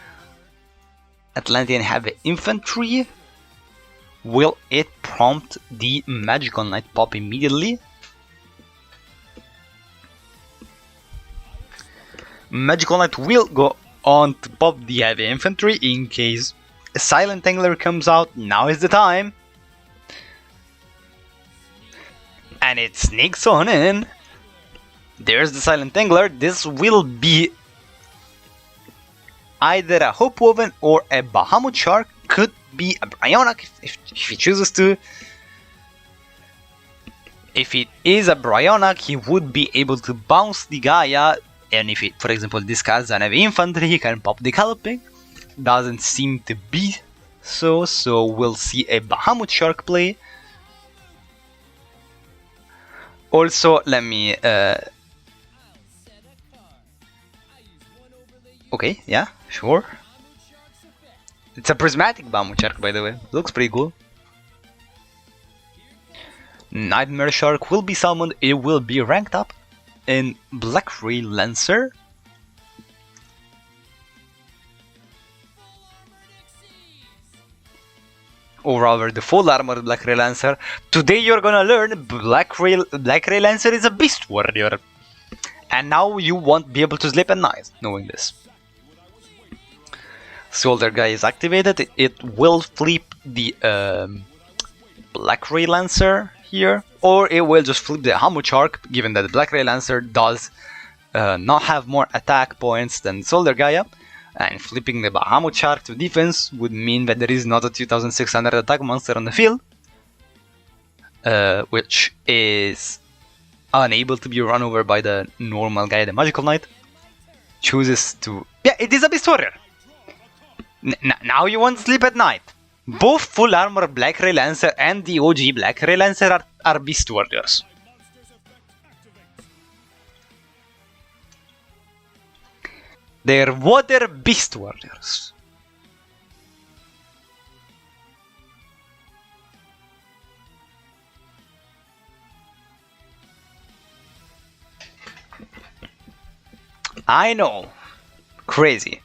Atlantean Heavy Infantry. Will it prompt the Magical Knight pop immediately? Magical Knight will go on to pop the Heavy Infantry in case a Silent Angler comes out. Now is the time. And it sneaks on in. There's the Silent Angler. This will be either a Hope Woven or a Bahamut Shark. Could be a Bryonac if he chooses to. If it is a Bryonac, he would be able to bounce the Gaia, and if it, for example, discards an heavy infantry, he can pop the Galloping. Doesn't seem to be so we'll see a Bahamut Shark play. Also, let me okay, yeah, sure. It's a prismatic Bahamut Shark, by the way. Looks pretty cool. Nightmare Shark will be summoned. It will be ranked up in Black Ray Lancer. Or rather, the full armored Black Ray Lancer. Today you're gonna learn Black Ray Lancer is a Beast Warrior. And now you won't be able to sleep at night knowing this. Soldier Guy is activated. It will flip the Black Ray Lancer here, or it will just flip the Bahamut Shark, given that the Black Ray Lancer does not have more attack points than Soldier Gaia, and flipping the Bahamut Shark to defense would mean that there is not a 2600 attack monster on the field, which is unable to be run over by the normal guy, the Magical Knight. Chooses to... yeah, it is a Beast Warrior! Now you won't sleep at night. Both full armor Black Ray Lancer and the OG Black Ray Lancer are Beast Warriors. They're Water Beast Warriors. I know. Crazy.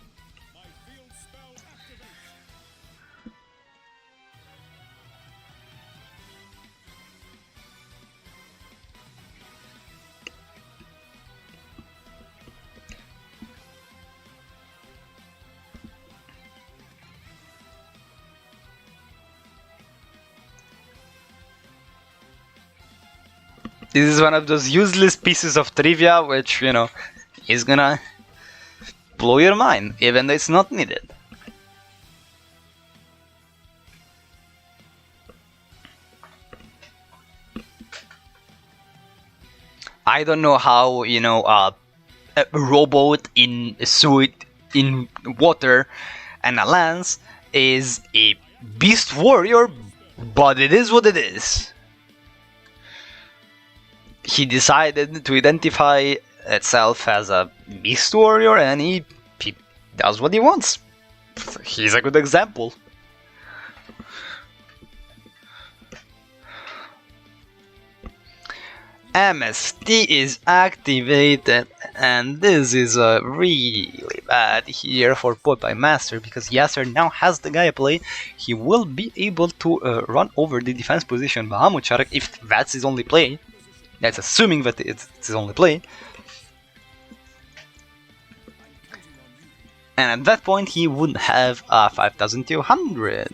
This is one of those useless pieces of trivia which, you know, is gonna blow your mind, even though it's not needed. I don't know how, you know, a rowboat in a suit in water and a lance is a beast warrior, but it is what it is. He decided to identify itself as a beast warrior, and he does what he wants. He's a good example. MST is activated, and this is really bad here for Popeye Master, because Yasser now has the Gaia play. He will be able to run over the defense position Bahamut Shark if that's his only play. That's assuming that it's his only play. And at that point he would have a 5200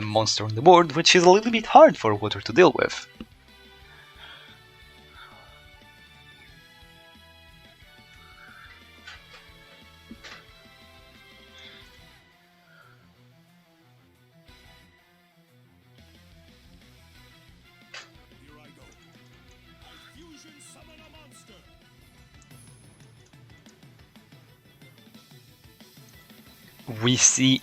monster on the board, which is a little bit hard for Water to deal with. Here I go. I fusion summon a monster. We see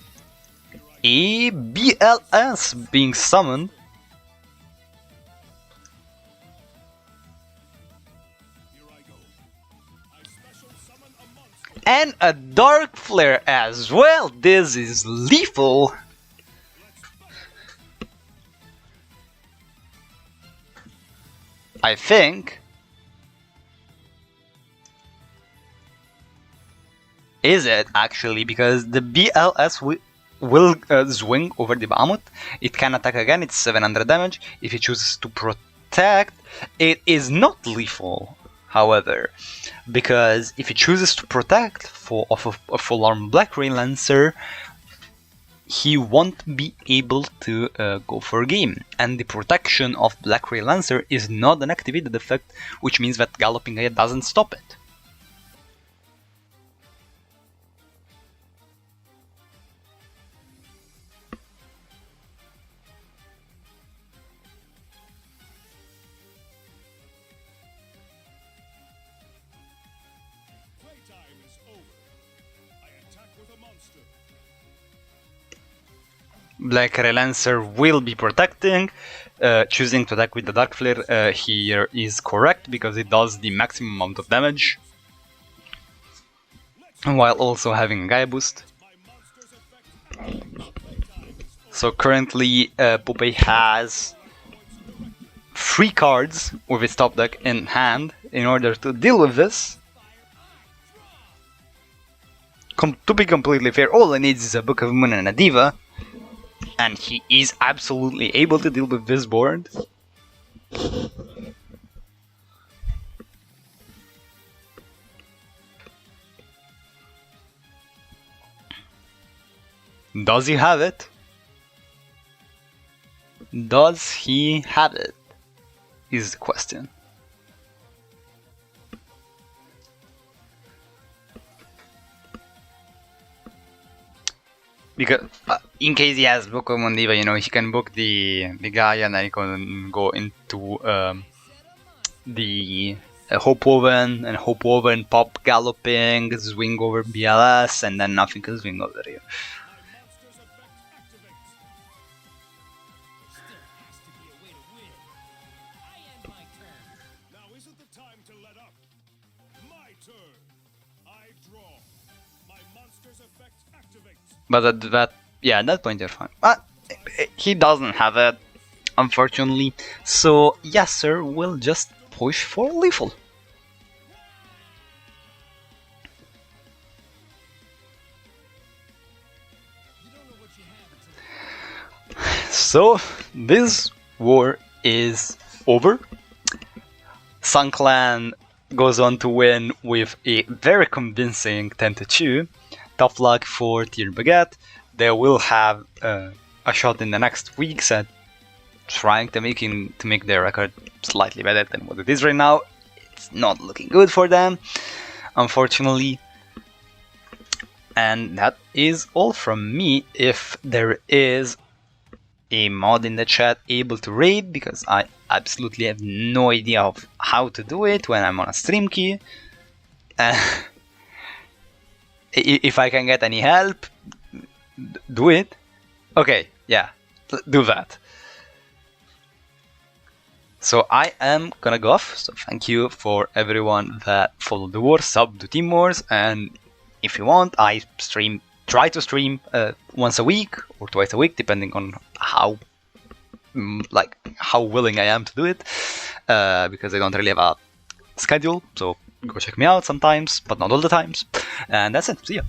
a BLS being summoned. Here I go. I special summon a monster. And a Dark Flare as well. This is lethal. I think. Is it actually? Because the BLS will swing over the Behemoth. It can attack again, it's 700 damage. If it chooses to protect, it is not lethal, however. Because if it chooses to protect off of a full arm Black Ray Lancer, he won't be able to go for a game. And the protection of Black Ray Lancer is not an activated effect, which means that Galloping Gaia doesn't stop it. Playtime is over. I attack with a monster. Black Ray Lancer will be protecting. Choosing to attack with the Dark Flare here is correct because it does the maximum amount of damage while also having a Gaia boost. My monster's effect. Playtime is over. So currently Popeye has 3 cards with his top deck in hand in order to deal with this. To be completely fair, all he needs is a Book of Moon and a Diva, and he is absolutely able to deal with this board. Does he have it? Does he have it? Is the question. Because in case he has Book of Moon Diva, you know, he can book the Gaia and then he can go into the Hope Woven, and Hope Woven pop Galloping, swing over BLS, and then nothing can swing over here. Now isn't the time to let up. My turn. I draw. My monster's effect activates. But at that point you're fine. But he doesn't have it, unfortunately. So yes, sir, we'll just push for lethal. So this war is over. Sun Clan goes on to win with a very convincing 10-2. Tough luck for Team Baguette. They will have a shot in the next weeks at trying to make their record slightly better than what it is right now. It's not looking good for them, unfortunately. And that is all from me. If there is a mod in the chat able to raid, because I absolutely have no idea of how to do it when I'm on a stream key. If I can get any help, do it. Okay, yeah, do that. So I am gonna go off, so thank you for everyone that followed the war, sub to Team Wars, and if you want, I try to stream once a week or twice a week, depending on how willing I am to do it, because I don't really have a schedule, so go check me out sometimes, but not all the times, and that's it, see ya.